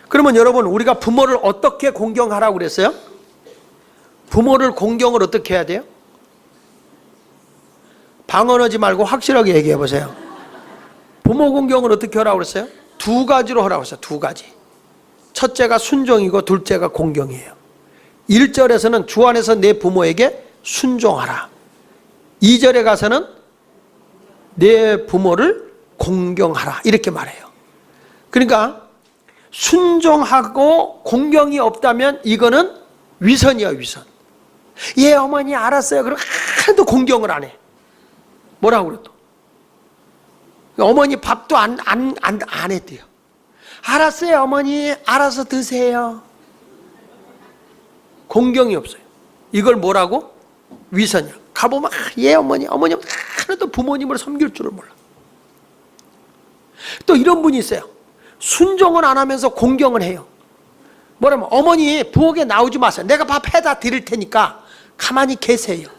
그러면 여러분 우리가 부모를 어떻게 공경하라고 그랬어요? 부모를 공경을 어떻게 해야 돼요? 방언하지 말고 확실하게 얘기해 보세요. 부모 공경을 어떻게 하라고 그랬어요? 2가지로 하라고 했어요. 2가지. 첫째가 순종이고 둘째가 공경이에요. 1절에서는 주 안에서 내 부모에게 순종하라. 2절에 가서는 내 부모를 공경하라. 이렇게 말해요. 그러니까 순종하고 공경이 없다면 이거는 위선이야, 위선. 예, 어머니 알았어요. 그럼 하나도 공경을 안 해. 뭐라고 그래 또? 어머니 밥도 안 했대요. 알았어요, 어머니. 알아서 드세요. 공경이 없어요. 이걸 뭐라고? 위선이야. 가보면 예, 어머니 하나도 부모님을 섬길 줄을 몰라. 또 이런 분이 있어요. 순종은 안 하면서 공경을 해요. 뭐라면 어머니 부엌에 나오지 마세요. 내가 밥 해다 드릴 테니까 가만히 계세요.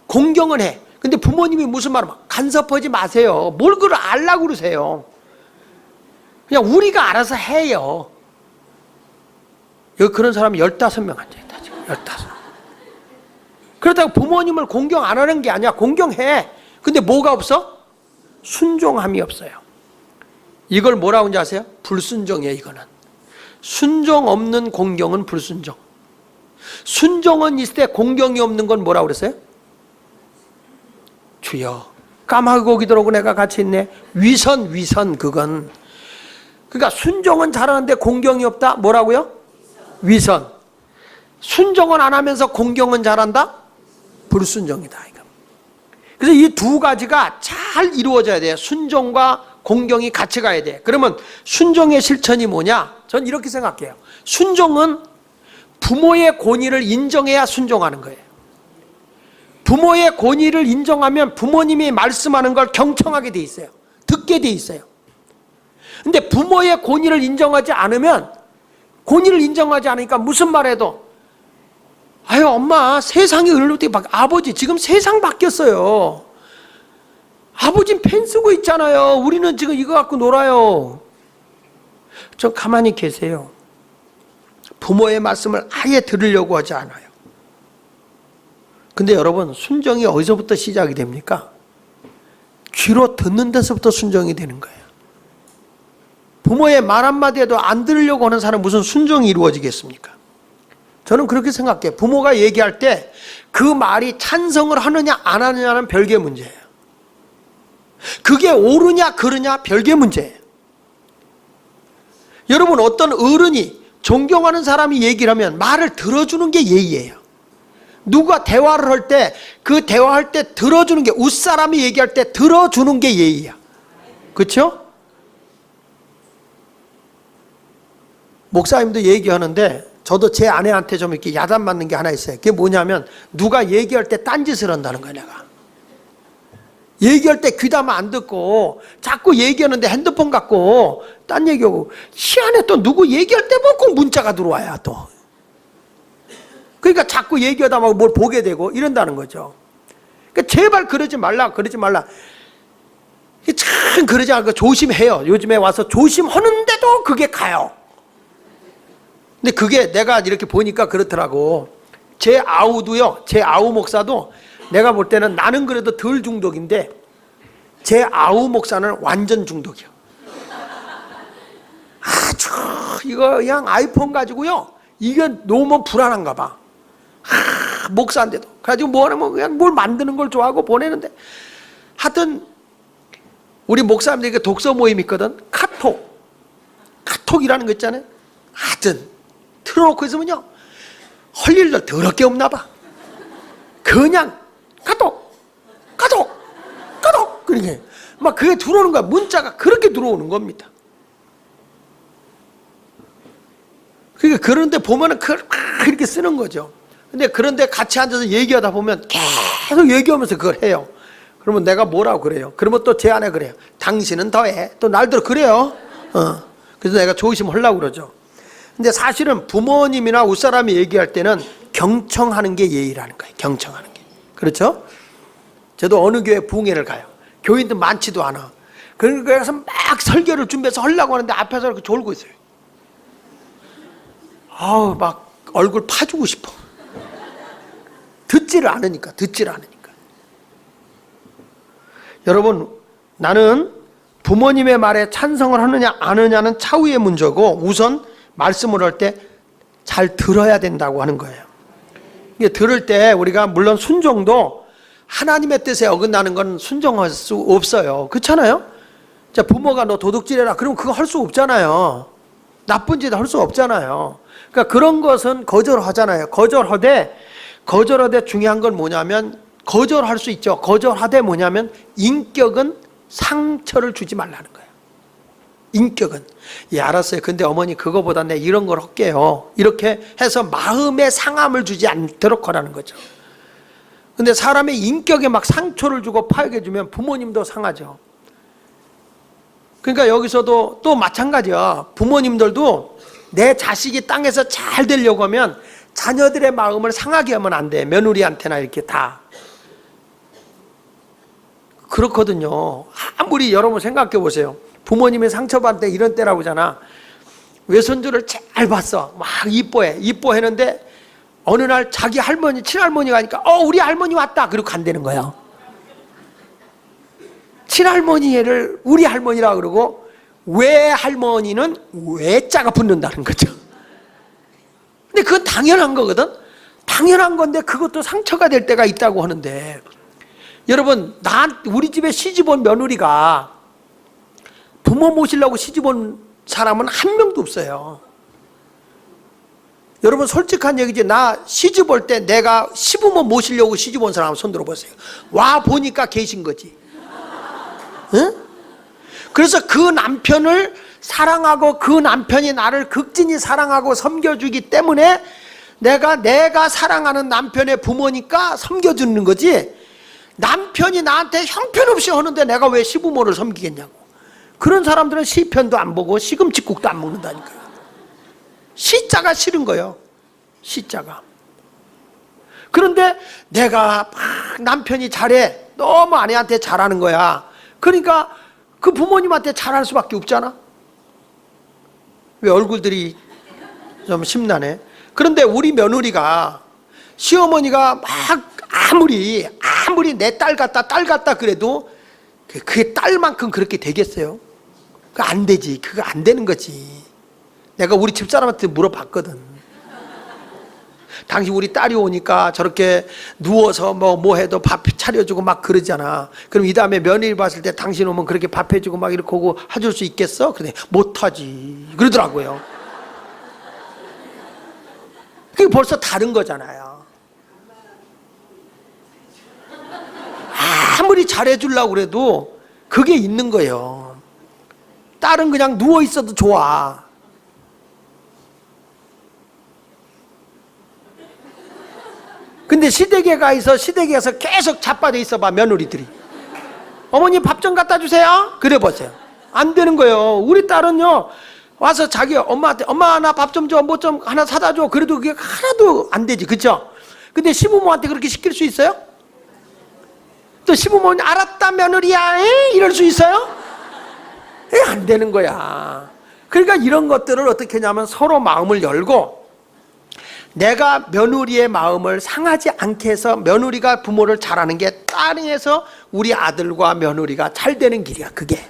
공경을 해. 근데 부모님이 무슨 말을 하면 간섭하지 마세요. 뭘 그걸 알라고 그러세요. 그냥 우리가 알아서 해요. 여기 그런 사람이 15명 앉아있다. 지금 15. 그렇다고 부모님을 공경 안 하는 게 아니야. 공경해. 근데 뭐가 없어? 순종함이 없어요. 이걸 뭐라고 하는지 아세요? 불순종이에요. 이거는 순종 없는 공경은 불순종. 순종은 있을 때 공경이 없는 건 뭐라고 그랬어요? 주여 까마귀 들어오고 내가 같이 있네. 위선 그건. 그러니까 순종은 잘하는데 공경이 없다. 뭐라고요? 위선. 순종은 안 하면서 공경은 잘한다? 불순종이다. 그래서 이 2가지가 잘 이루어져야 돼요. 순종과 공경이 같이 가야 돼. 그러면 순종의 실천이 뭐냐? 전 이렇게 생각해요. 순종은 부모의 권위를 인정해야 순종하는 거예요. 부모의 권위를 인정하면 부모님이 말씀하는 걸 경청하게 돼 있어요. 듣게 돼 있어요. 근데 부모의 권위를 인정하지 않으면, 권위를 인정하지 않으니까 무슨 말해도 아유 엄마 세상이 어떻게 아버지 지금 세상 바뀌었어요. 아버지는 펜 쓰고 있잖아요. 우리는 지금 이거 갖고 놀아요. 좀 가만히 계세요. 부모의 말씀을 아예 들으려고 하지 않아요. 근데 여러분 순종이 어디서부터 시작이 됩니까? 귀로 듣는 데서부터 순종이 되는 거예요. 부모의 말 한마디에도 안 들으려고 하는 사람은 무슨 순종이 이루어지겠습니까? 저는 그렇게 생각해요. 부모가 얘기할 때 그 말이 찬성을 하느냐 안 하느냐는 별개의 문제예요. 그게 옳으냐 그르냐 별개의 문제예요. 여러분 어떤 어른이 존경하는 사람이 얘기를 하면 말을 들어주는 게 예의예요. 누가 대화를 할 때 그 대화할 때 들어주는 게 윗사람이 얘기할 때 들어주는 게 예의야. 그렇죠? 목사님도 얘기하는데 저도 제 아내한테 좀 이렇게 야단 맞는 게 하나 있어요. 그게 뭐냐면 누가 얘기할 때 딴짓을 한다는 거야 내가. 얘기할 때 귀담아 안 듣고 자꾸 얘기하는데 핸드폰 갖고 딴 얘기하고 희한해 또 누구 얘기할 때 뭐 꼭 문자가 들어와야 또. 그러니까 자꾸 얘기하다 막 뭘 보게 되고 이런다는 거죠. 그러니까 제발 그러지 말라 그러지 말라. 참 그러지 않고 조심해요. 요즘에 와서 조심하는데도 그게 가요. 근데 그게 내가 이렇게 보니까 그렇더라고. 제 아우도요. 제 아우 목사도 내가 볼 때는 나는 그래도 덜 중독인데 제 아우 목사는 완전 중독이야. 아주 이거 그냥 아이폰 가지고요. 이게 너무 불안한가 봐. 목사인데도. 그래가지고 뭐 하면 그냥 뭘 만드는 걸 좋아하고 보내는데 하여튼 우리 목사님들에게 독서 모임 있거든. 카톡이라는 거 있잖아요. 하여튼 틀어놓고 있으면요 할 일도 더럽게 없나 봐. 그냥 카톡 그러게 막 그게 들어오는 거야. 문자가 그렇게 들어오는 겁니다. 그러니까 그런데 보면은 그렇게 쓰는 거죠. 근데 그런데 같이 앉아서 얘기하다 보면 계속 얘기하면서 그걸 해요. 그러면 내가 뭐라고 그래요? 그러면 또 제 아내 그래요. 당신은 더해. 또 날들어 그래요. 그래서 내가 조심하려고 그러죠. 근데 사실은 부모님이나 윗사람이 얘기할 때는 경청하는 게 예의라는 거예요. 경청하는 게. 그렇죠? 저도 어느 교회 부흥회를 가요. 교인들 많지도 않아. 그래서 막 설교를 준비해서 하려고 하는데 앞에서 이렇게 졸고 있어요. 아우 막 얼굴 파주고 싶어. 듣지를 않으니까. 여러분 나는 부모님의 말에 찬성을 하느냐 안 하느냐는 차후의 문제고 우선 말씀을 할 때 잘 들어야 된다고 하는 거예요. 이게 들을 때 우리가 물론 순종도 하나님의 뜻에 어긋나는 건 순종할 수 없어요. 그렇잖아요? 자, 부모가 너 도둑질해라 그러면 그거 할 수 없잖아요. 나쁜 짓 할 수 없잖아요. 그러니까 그런 것은 거절하잖아요. 거절하되 중요한 건 뭐냐면 거절할 수 있죠. 거절하되 뭐냐면 인격은 상처를 주지 말라는 거예요. 인격은. 예, 알았어요. 근데 어머니 그거보다 내 이런 걸 할게요. 이렇게 해서 마음에 상함을 주지 않도록 하라는 거죠. 근데 사람의 인격에 막 상처를 주고 파괴해 주면 부모님도 상하죠. 그러니까 여기서도 또 마찬가지야. 부모님들도 내 자식이 땅에서 잘 되려고 하면 자녀들의 마음을 상하게 하면 안 돼. 며느리한테나 이렇게 다. 그렇거든요. 아무리 여러분 생각해 보세요. 부모님이 상처받을 때 이런 때라고 하잖아. 외손주를 잘 봤어. 막 이뻐했는데 어느 날 자기 할머니, 친할머니가 하니까 우리 할머니 왔다. 그리고 간다는 거야. 친할머니를 우리 할머니라 그러고 외할머니는 외자가 붙는다는 거죠. 근데 그건 당연한 거거든. 당연한 건데 그것도 상처가 될 때가 있다고 하는데 여러분 우리 집에 시집 온 며느리가 부모 모시려고 시집 온 사람은 한 명도 없어요. 여러분 솔직한 얘기지. 나 시집 올 때 내가 시부모 모시려고 시집 온 사람 손 들어보세요. 와 보니까 계신 거지. 응? 그래서 그 남편을 사랑하고 그 남편이 나를 극진히 사랑하고 섬겨주기 때문에 내가 사랑하는 남편의 부모니까 섬겨주는 거지. 남편이 나한테 형편없이 하는데 내가 왜 시부모를 섬기겠냐고. 그런 사람들은 시편도 안 보고 시금치국도 안 먹는다니까요. 시자가 싫은 거예요. 시자가. 그런데 내가 막 남편이 잘해. 너무 아내한테 잘하는 거야. 그러니까 그 부모님한테 잘할 수밖에 없잖아. 왜 얼굴들이 좀 심란해? 그런데 우리 며느리가 시어머니가 막 아무리 내 딸 같다 그래도 그게 딸만큼 그렇게 되겠어요? 그거 안 되지. 그거 안 되는 거지. 내가 우리 집사람한테 물어봤거든. 당신 우리 딸이 오니까 저렇게 누워서 뭐 해도 밥 차려주고 막 그러잖아. 그럼 이 다음에 며느리 봤을 때 당신 오면 그렇게 밥 해주고 막 이렇게 하고 해줄 수 있겠어? 그래 못하지 그러더라고요. 그게 벌써 다른 거잖아요. 아무리 잘해주려고 그래도 그게 있는 거예요. 딸은 그냥 누워 있어도 좋아. 근데 시댁에서 계속 자빠져 있어봐, 며느리들이. 어머니 밥 좀 갖다 주세요. 그래 보세요. 안 되는 거예요. 우리 딸은요, 와서 자기 엄마한테 엄마 나 밥 좀 줘, 뭐 좀 하나 사다 줘. 그래도 그게 하나도 안 되지, 그쵸? 근데 시부모한테 그렇게 시킬 수 있어요? 또 시부모는 알았다 며느리야, 이럴 수 있어요? 안 되는 거야. 그러니까 이런 것들을 어떻게 하냐면 서로 마음을 열고, 내가 며느리의 마음을 상하지 않게 해서 며느리가 부모를 잘하는 게 딸에서 우리 아들과 며느리가 잘 되는 길이야, 그게.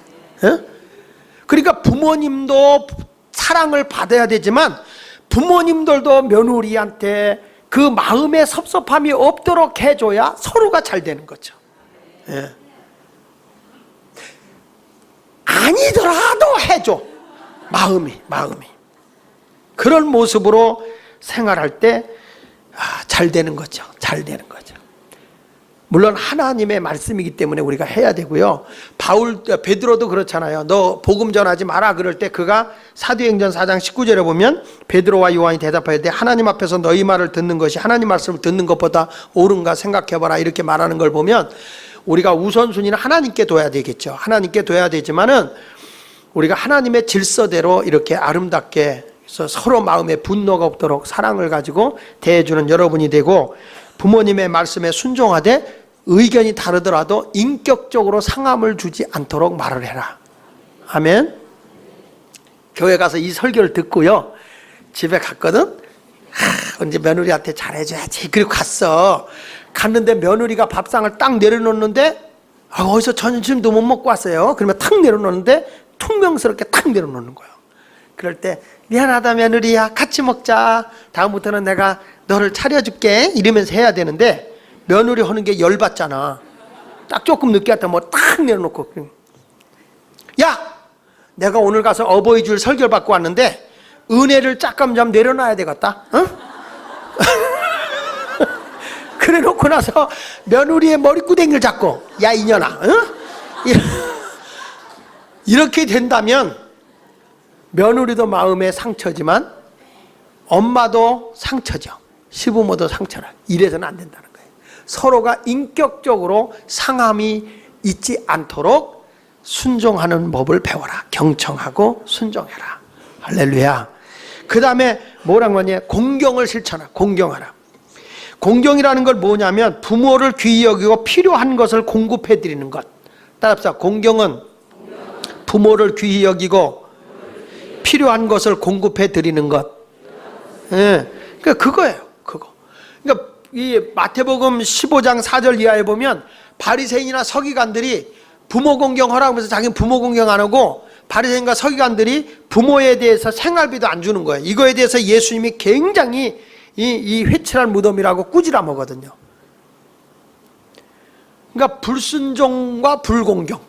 그러니까 부모님도 사랑을 받아야 되지만 부모님들도 며느리한테 그 마음의 섭섭함이 없도록 해줘야 서로가 잘 되는 거죠. 아니더라도 해줘. 마음이. 그런 모습으로 생활할 때 잘 되는 거죠. 잘 되는 거죠. 물론 하나님의 말씀이기 때문에 우리가 해야 되고요. 베드로도 그렇잖아요. 너 복음 전하지 마라 그럴 때 그가 사도행전 4장 19절에 보면 베드로와 요한이 대답하되 하나님 앞에서 너희 말을 듣는 것이 하나님 말씀을 듣는 것보다 옳은가 생각해봐라 이렇게 말하는 걸 보면 우리가 우선순위는 하나님께 둬야 되겠죠. 하나님께 둬야 되지만은 우리가 하나님의 질서대로 이렇게 아름답게 서로 마음에 분노가 없도록 사랑을 가지고 대해주는 여러분이 되고, 부모님의 말씀에 순종하되 의견이 다르더라도 인격적으로 상함을 주지 않도록 말을 해라. 아멘. 교회 가서 이 설교를 듣고요, 집에 갔거든. 이제 며느리한테 잘해줘야지. 그리고 갔는데 며느리가 밥상을 딱 내려놓는데 어디서 점심도 못 먹고 왔어요. 그러면 탁 내려놓는데 퉁명스럽게 탁 내려놓는 거예요. 그럴 때 미안하다 며느리야, 같이 먹자. 다음부터는 내가 너를 차려줄게 이러면서 해야 되는데 며느리 하는 게 열받잖아. 딱 조금 늦게 왔다 뭐 딱 내려놓고, 야 내가 오늘 가서 어버이 줄 설교를 받고 왔는데 은혜를 잠깐 좀 내려놔야 되겠다. 응? 그래 놓고 나서 며느리의 머리구댕이를 잡고 야 이년아, 응? 이렇게 된다면 며느리도 마음의 상처지만 엄마도 상처죠. 시부모도 상처라. 이래서는 안 된다는 거예요. 서로가 인격적으로 상함이 있지 않도록 순종하는 법을 배워라. 경청하고 순종해라. 할렐루야. 그 다음에 뭐라고 하냐? 공경을 실천하라. 공경하라. 공경이라는 걸 뭐냐면 부모를 귀히 여기고 필요한 것을 공급해 드리는 것. 따라합시다. 공경은 부모를 귀히 여기고 필요한 것을 공급해 드리는 것. 그러니까 그거예요. 그거. 그러니까 이 마태복음 15장 4절 이하에 보면 바리새인이나 서기관들이 부모 공경하라고 하면서 자기는 부모 공경 안 하고 바리새인과 서기관들이 부모에 대해서 생활비도 안 주는 거예요. 이거에 대해서 예수님이 굉장히 이 회칠한 무덤이라고 꾸지람하거든요. 그러니까 불순종과 불공경.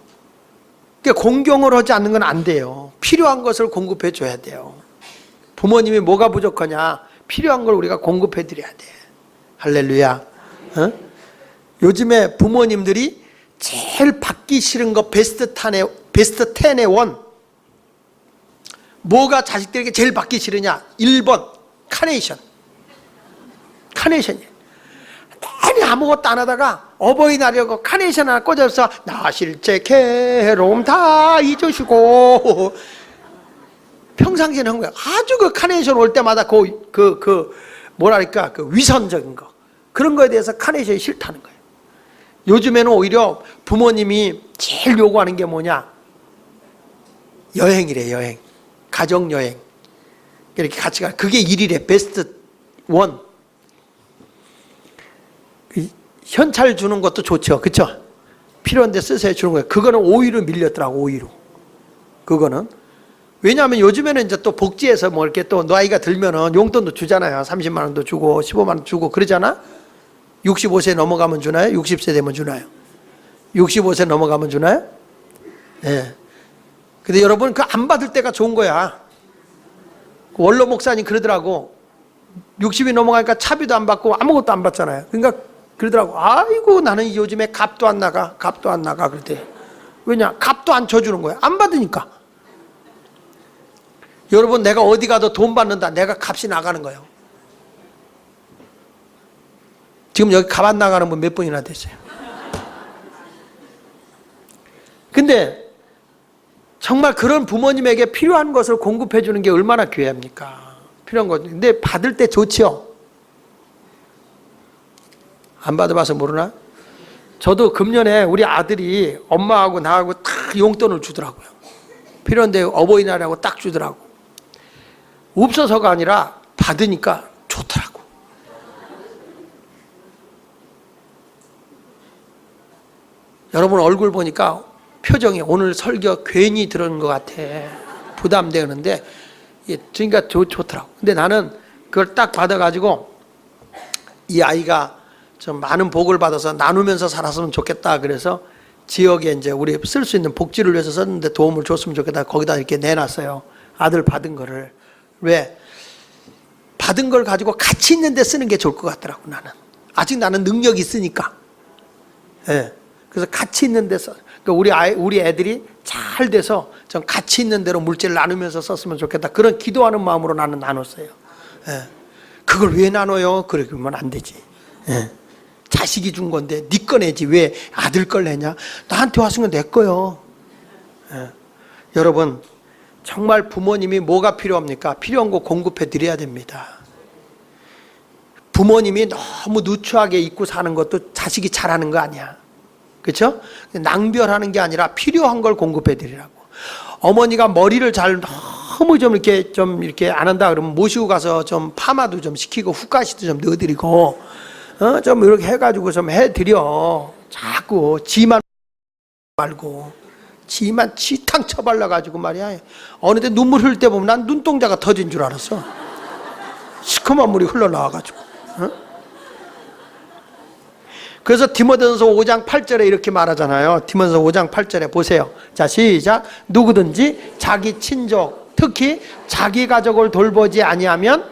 그러니까 공경을 하지 않는 건 안 돼요. 필요한 것을 공급해 줘야 돼요. 부모님이 뭐가 부족하냐? 필요한 걸 우리가 공급해 드려야 돼. 할렐루야. 요즘에 부모님들이 제일 받기 싫은 거 베스트 10에 원. 뭐가 자식들에게 제일 받기 싫으냐? 1번 카네이션. 카네이션이에요. 많이 아무것도 안 하다가 어버이날이라고 카네이션 하나 꽂아서 나 실제 괴로움 다 잊으시고 평상시에는 한 거야. 아주 그 카네이션 올 때마다 뭐랄까 그 위선적인 거 그런 거에 대해서 카네이션이 싫다는 거예요. 요즘에는 오히려 부모님이 제일 요구하는 게 뭐냐? 여행이래, 여행. 가족여행. 이렇게 같이 가. 그게 일이래, 베스트 원. 현찰 주는 것도 좋죠. 그쵸? 필요한데 쓰세요 주는 거예요. 그거는 5위로 밀렸더라고, 5위로. 그거는. 왜냐하면 요즘에는 이제 또 복지에서 뭐 이렇게 또 나이가 들면은 용돈도 주잖아요. 30만 원도 주고 15만 원 주고 그러잖아? 65세 넘어가면 주나요? 60세 되면 주나요? 65세 넘어가면 주나요? 네. 근데 여러분, 그 안 받을 때가 좋은 거야. 원로 목사님 그러더라고. 60이 넘어가니까 차비도 안 받고 아무것도 안 받잖아요. 그러니까 그러더라고. 아이고, 나는 요즘에 값도 안 나가, 값도 안 나가. 그랬대. 왜냐? 값도 안 쳐주는 거야. 안 받으니까. 여러분, 내가 어디 가도 돈 받는다. 내가 값이 나가는 거예요. 지금 여기 값 안 나가는 분 몇 분이나 됐어요. 근데 정말 그런 부모님에게 필요한 것을 공급해 주는 게 얼마나 귀합니까? 필요한 것. 근데 받을 때 좋지요? 안 받아봐서 모르나? 저도 금년에 우리 아들이 엄마하고 나하고 다 용돈을 주더라고요. 필요한데 어버이날하고 딱 주더라고. 없어서가 아니라 받으니까 좋더라고. 여러분 얼굴 보니까 표정이 오늘 설교 괜히 들은 것 같아. 부담되는데, 그러니까 좋더라고. 근데 나는 그걸 딱 받아가지고 이 아이가 좀 많은 복을 받아서 나누면서 살았으면 좋겠다. 그래서 지역에 이제 우리 쓸 수 있는 복지를 위해서 썼는데 도움을 줬으면 좋겠다. 거기다 이렇게 내놨어요. 아들 받은 거를. 왜? 받은 걸 가지고 가치 있는 데 쓰는 게 좋을 것 같더라고, 나는. 아직 나는 능력이 있으니까. 예. 그래서 가치 있는 데서, 그러니까 우리 애들이 잘 돼서 좀 가치 있는 대로 물질을 나누면서 썼으면 좋겠다. 그런 기도하는 마음으로 나는 나눴어요. 예. 그걸 왜 나눠요? 그러면 안 되지. 예. 자식이 준 건데 네 거 내지 왜 아들 걸 내냐? 나한테 왔으면 내 거요. 예. 여러분, 정말 부모님이 뭐가 필요합니까? 필요한 거 공급해 드려야 됩니다. 부모님이 너무 누추하게 입고 사는 것도 자식이 잘하는 거 아니야. 그렇죠? 낭비하는 게 아니라 필요한 걸 공급해 드리라고. 어머니가 머리를 잘 너무 좀 이렇게 안 한다 그러면 모시고 가서 좀 파마도 좀 시키고 훅가시도 좀 넣어드리고, 좀 이렇게 해가지고 좀 해드려. 자꾸 지만 말고 지만 지탕 쳐발라가지고 말이야. 어느 때 눈물 흘릴 때 보면 난 눈동자가 터진 줄 알았어. 시커먼 물이 흘러나와가지고. 그래서 디모데전서 5장 8절에 이렇게 말하잖아요. 디모데전서 5장 8절에 보세요. 자, 시작. 누구든지 자기 친족, 특히 자기 가족을 돌보지 아니하면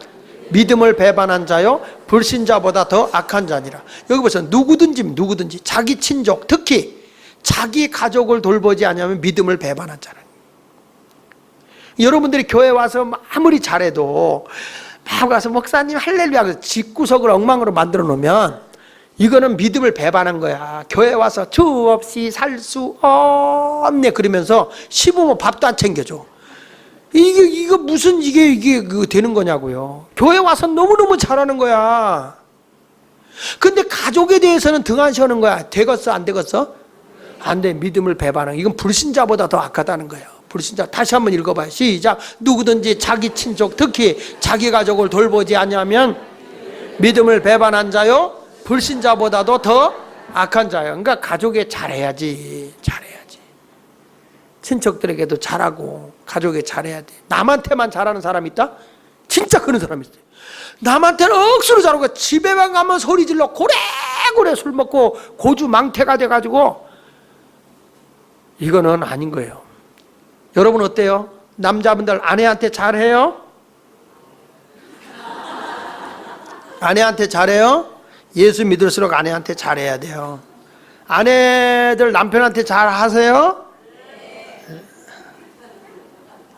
믿음을 배반한 자요 불신자보다 더 악한 자니라. 여기 보세요. 누구든지 자기 친족, 특히 자기 가족을 돌보지 아니하면 믿음을 배반한 자라. 여러분들이 교회 와서 아무리 잘해도 막 와서 목사님 할렐루야 그래서 집구석을 엉망으로 만들어 놓으면 이거는 믿음을 배반한 거야. 교회 와서 주 없이 살 수 없네 그러면서 시부모 밥도 안 챙겨줘. 이거 무슨 이게 되는 거냐고요. 교회 와서 너무너무 잘하는 거야. 근데 가족에 대해서는 등한시하는 거야. 되겠어 안 되겠어? 안 돼. 믿음을 배반한. 이건 불신자보다 더 악하다는 거예요. 불신자. 다시 한번 읽어봐요. 시작. 누구든지 자기 친족 특히 자기 가족을 돌보지 않으면 믿음을 배반한 자요 불신자보다도 더 악한 자예요. 그러니까 가족에 잘해야지. 친척들에게도 잘하고 가족에 잘해야 돼. 남한테만 잘하는 사람이 있다? 진짜 그런 사람이 있어요. 남한테는 억수로 잘하고 집에만 가면 소리 질러 고래고래 술 먹고 고주 망태가 돼가지고 이거는 아닌 거예요. 여러분 어때요? 남자분들 아내한테 잘해요? 아내한테 잘해요? 예수 믿을수록 아내한테 잘해야 돼요. 아내들 남편한테 잘하세요?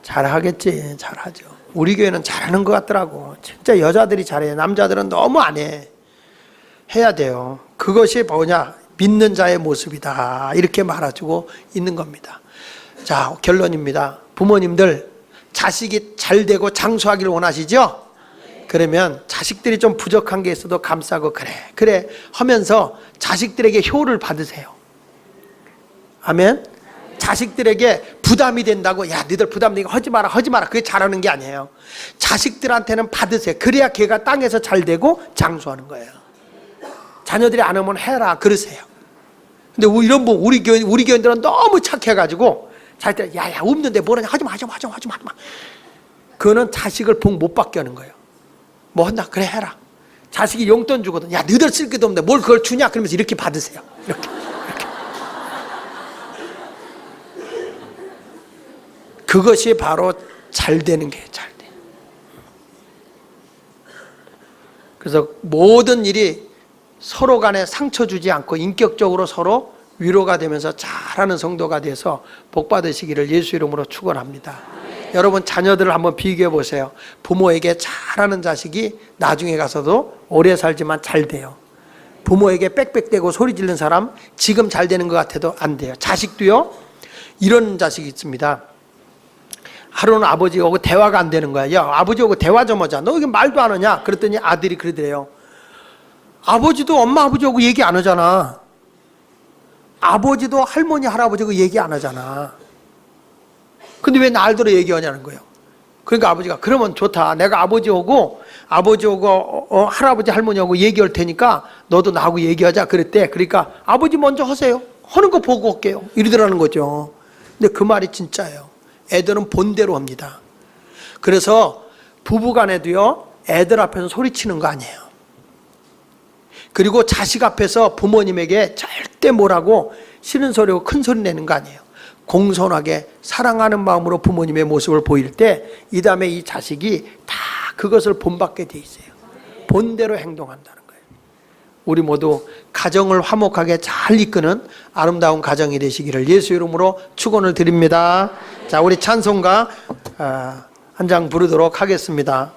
잘하겠지. 잘하죠. 우리 교회는 잘하는 것 같더라고. 진짜 여자들이 잘해요. 남자들은 너무 안 해. 해야 돼요. 그것이 뭐냐? 믿는 자의 모습이다. 이렇게 말해주고 있는 겁니다. 자, 결론입니다. 부모님들 자식이 잘 되고 장수하기를 원하시죠? 그러면 자식들이 좀 부족한 게 있어도 감싸고 그래 하면서 자식들에게 효를 받으세요. 아멘. 자식들에게 부담이 된다고 야 너희들 부담되니까 하지 마라 그게 잘하는 게 아니에요. 자식들한테는 받으세요. 그래야 걔가 땅에서 잘 되고 장수하는 거예요. 자녀들이 안 하면 해라 그러세요. 근데 이런 우리 교인들은 너무 착해가지고 자식들 야야 없는데 뭐라냐 하지마 그거는 자식을 복 못 받게 하는 거예요. 뭐 한다 그래 해라. 자식이 용돈 주거든. 야 너희들 쓸 게도 없는데 뭘 그걸 주냐 그러면서 이렇게 받으세요. 이렇게. 그것이 바로 잘 되는 게 잘 돼. 그래서 모든 일이 서로 간에 상처 주지 않고 인격적으로 서로 위로가 되면서 잘하는 성도가 돼서 복 받으시기를 예수 이름으로 축원합니다. 여러분 자녀들을 한번 비교해 보세요. 부모에게 잘하는 자식이 나중에 가서도 오래 살지만 잘 돼요. 부모에게 빽빽대고 소리 지르는 사람 지금 잘 되는 것 같아도 안 돼요. 자식도요. 이런 자식이 있습니다. 하루는 아버지가 오고 대화가 안 되는 거야. 야 아버지 오고 대화 좀 하자. 너 이게 말도 안 하냐? 그랬더니 아들이 그러더래요. 아버지도 엄마 아버지하고 얘기 안 하잖아. 아버지도 할머니 할아버지하고 얘기 안 하잖아. 근데 왜 날들어 얘기하냐는 거예요. 그러니까 아버지가 그러면 좋다. 내가 아버지하고 할아버지 할머니하고 얘기할 테니까 너도 나하고 얘기하자 그랬대. 그러니까 아버지 먼저 하세요. 하는 거 보고 올게요. 이러더라는 거죠. 근데 그 말이 진짜예요. 애들은 본대로 합니다. 그래서 부부간에도요 애들 앞에서 소리치는 거 아니에요. 그리고 자식 앞에서 부모님에게 절대 뭐라고 싫은 소리고 큰 소리 내는 거 아니에요. 공손하게 사랑하는 마음으로 부모님의 모습을 보일 때 이 다음에 이 자식이 다 그것을 본받게 돼 있어요. 본대로 행동한다는 거예요. 우리 모두 가정을 화목하게 잘 이끄는 아름다운 가정이 되시기를 예수 이름으로 축원을 드립니다. 자, 우리 찬송가 한 장 부르도록 하겠습니다.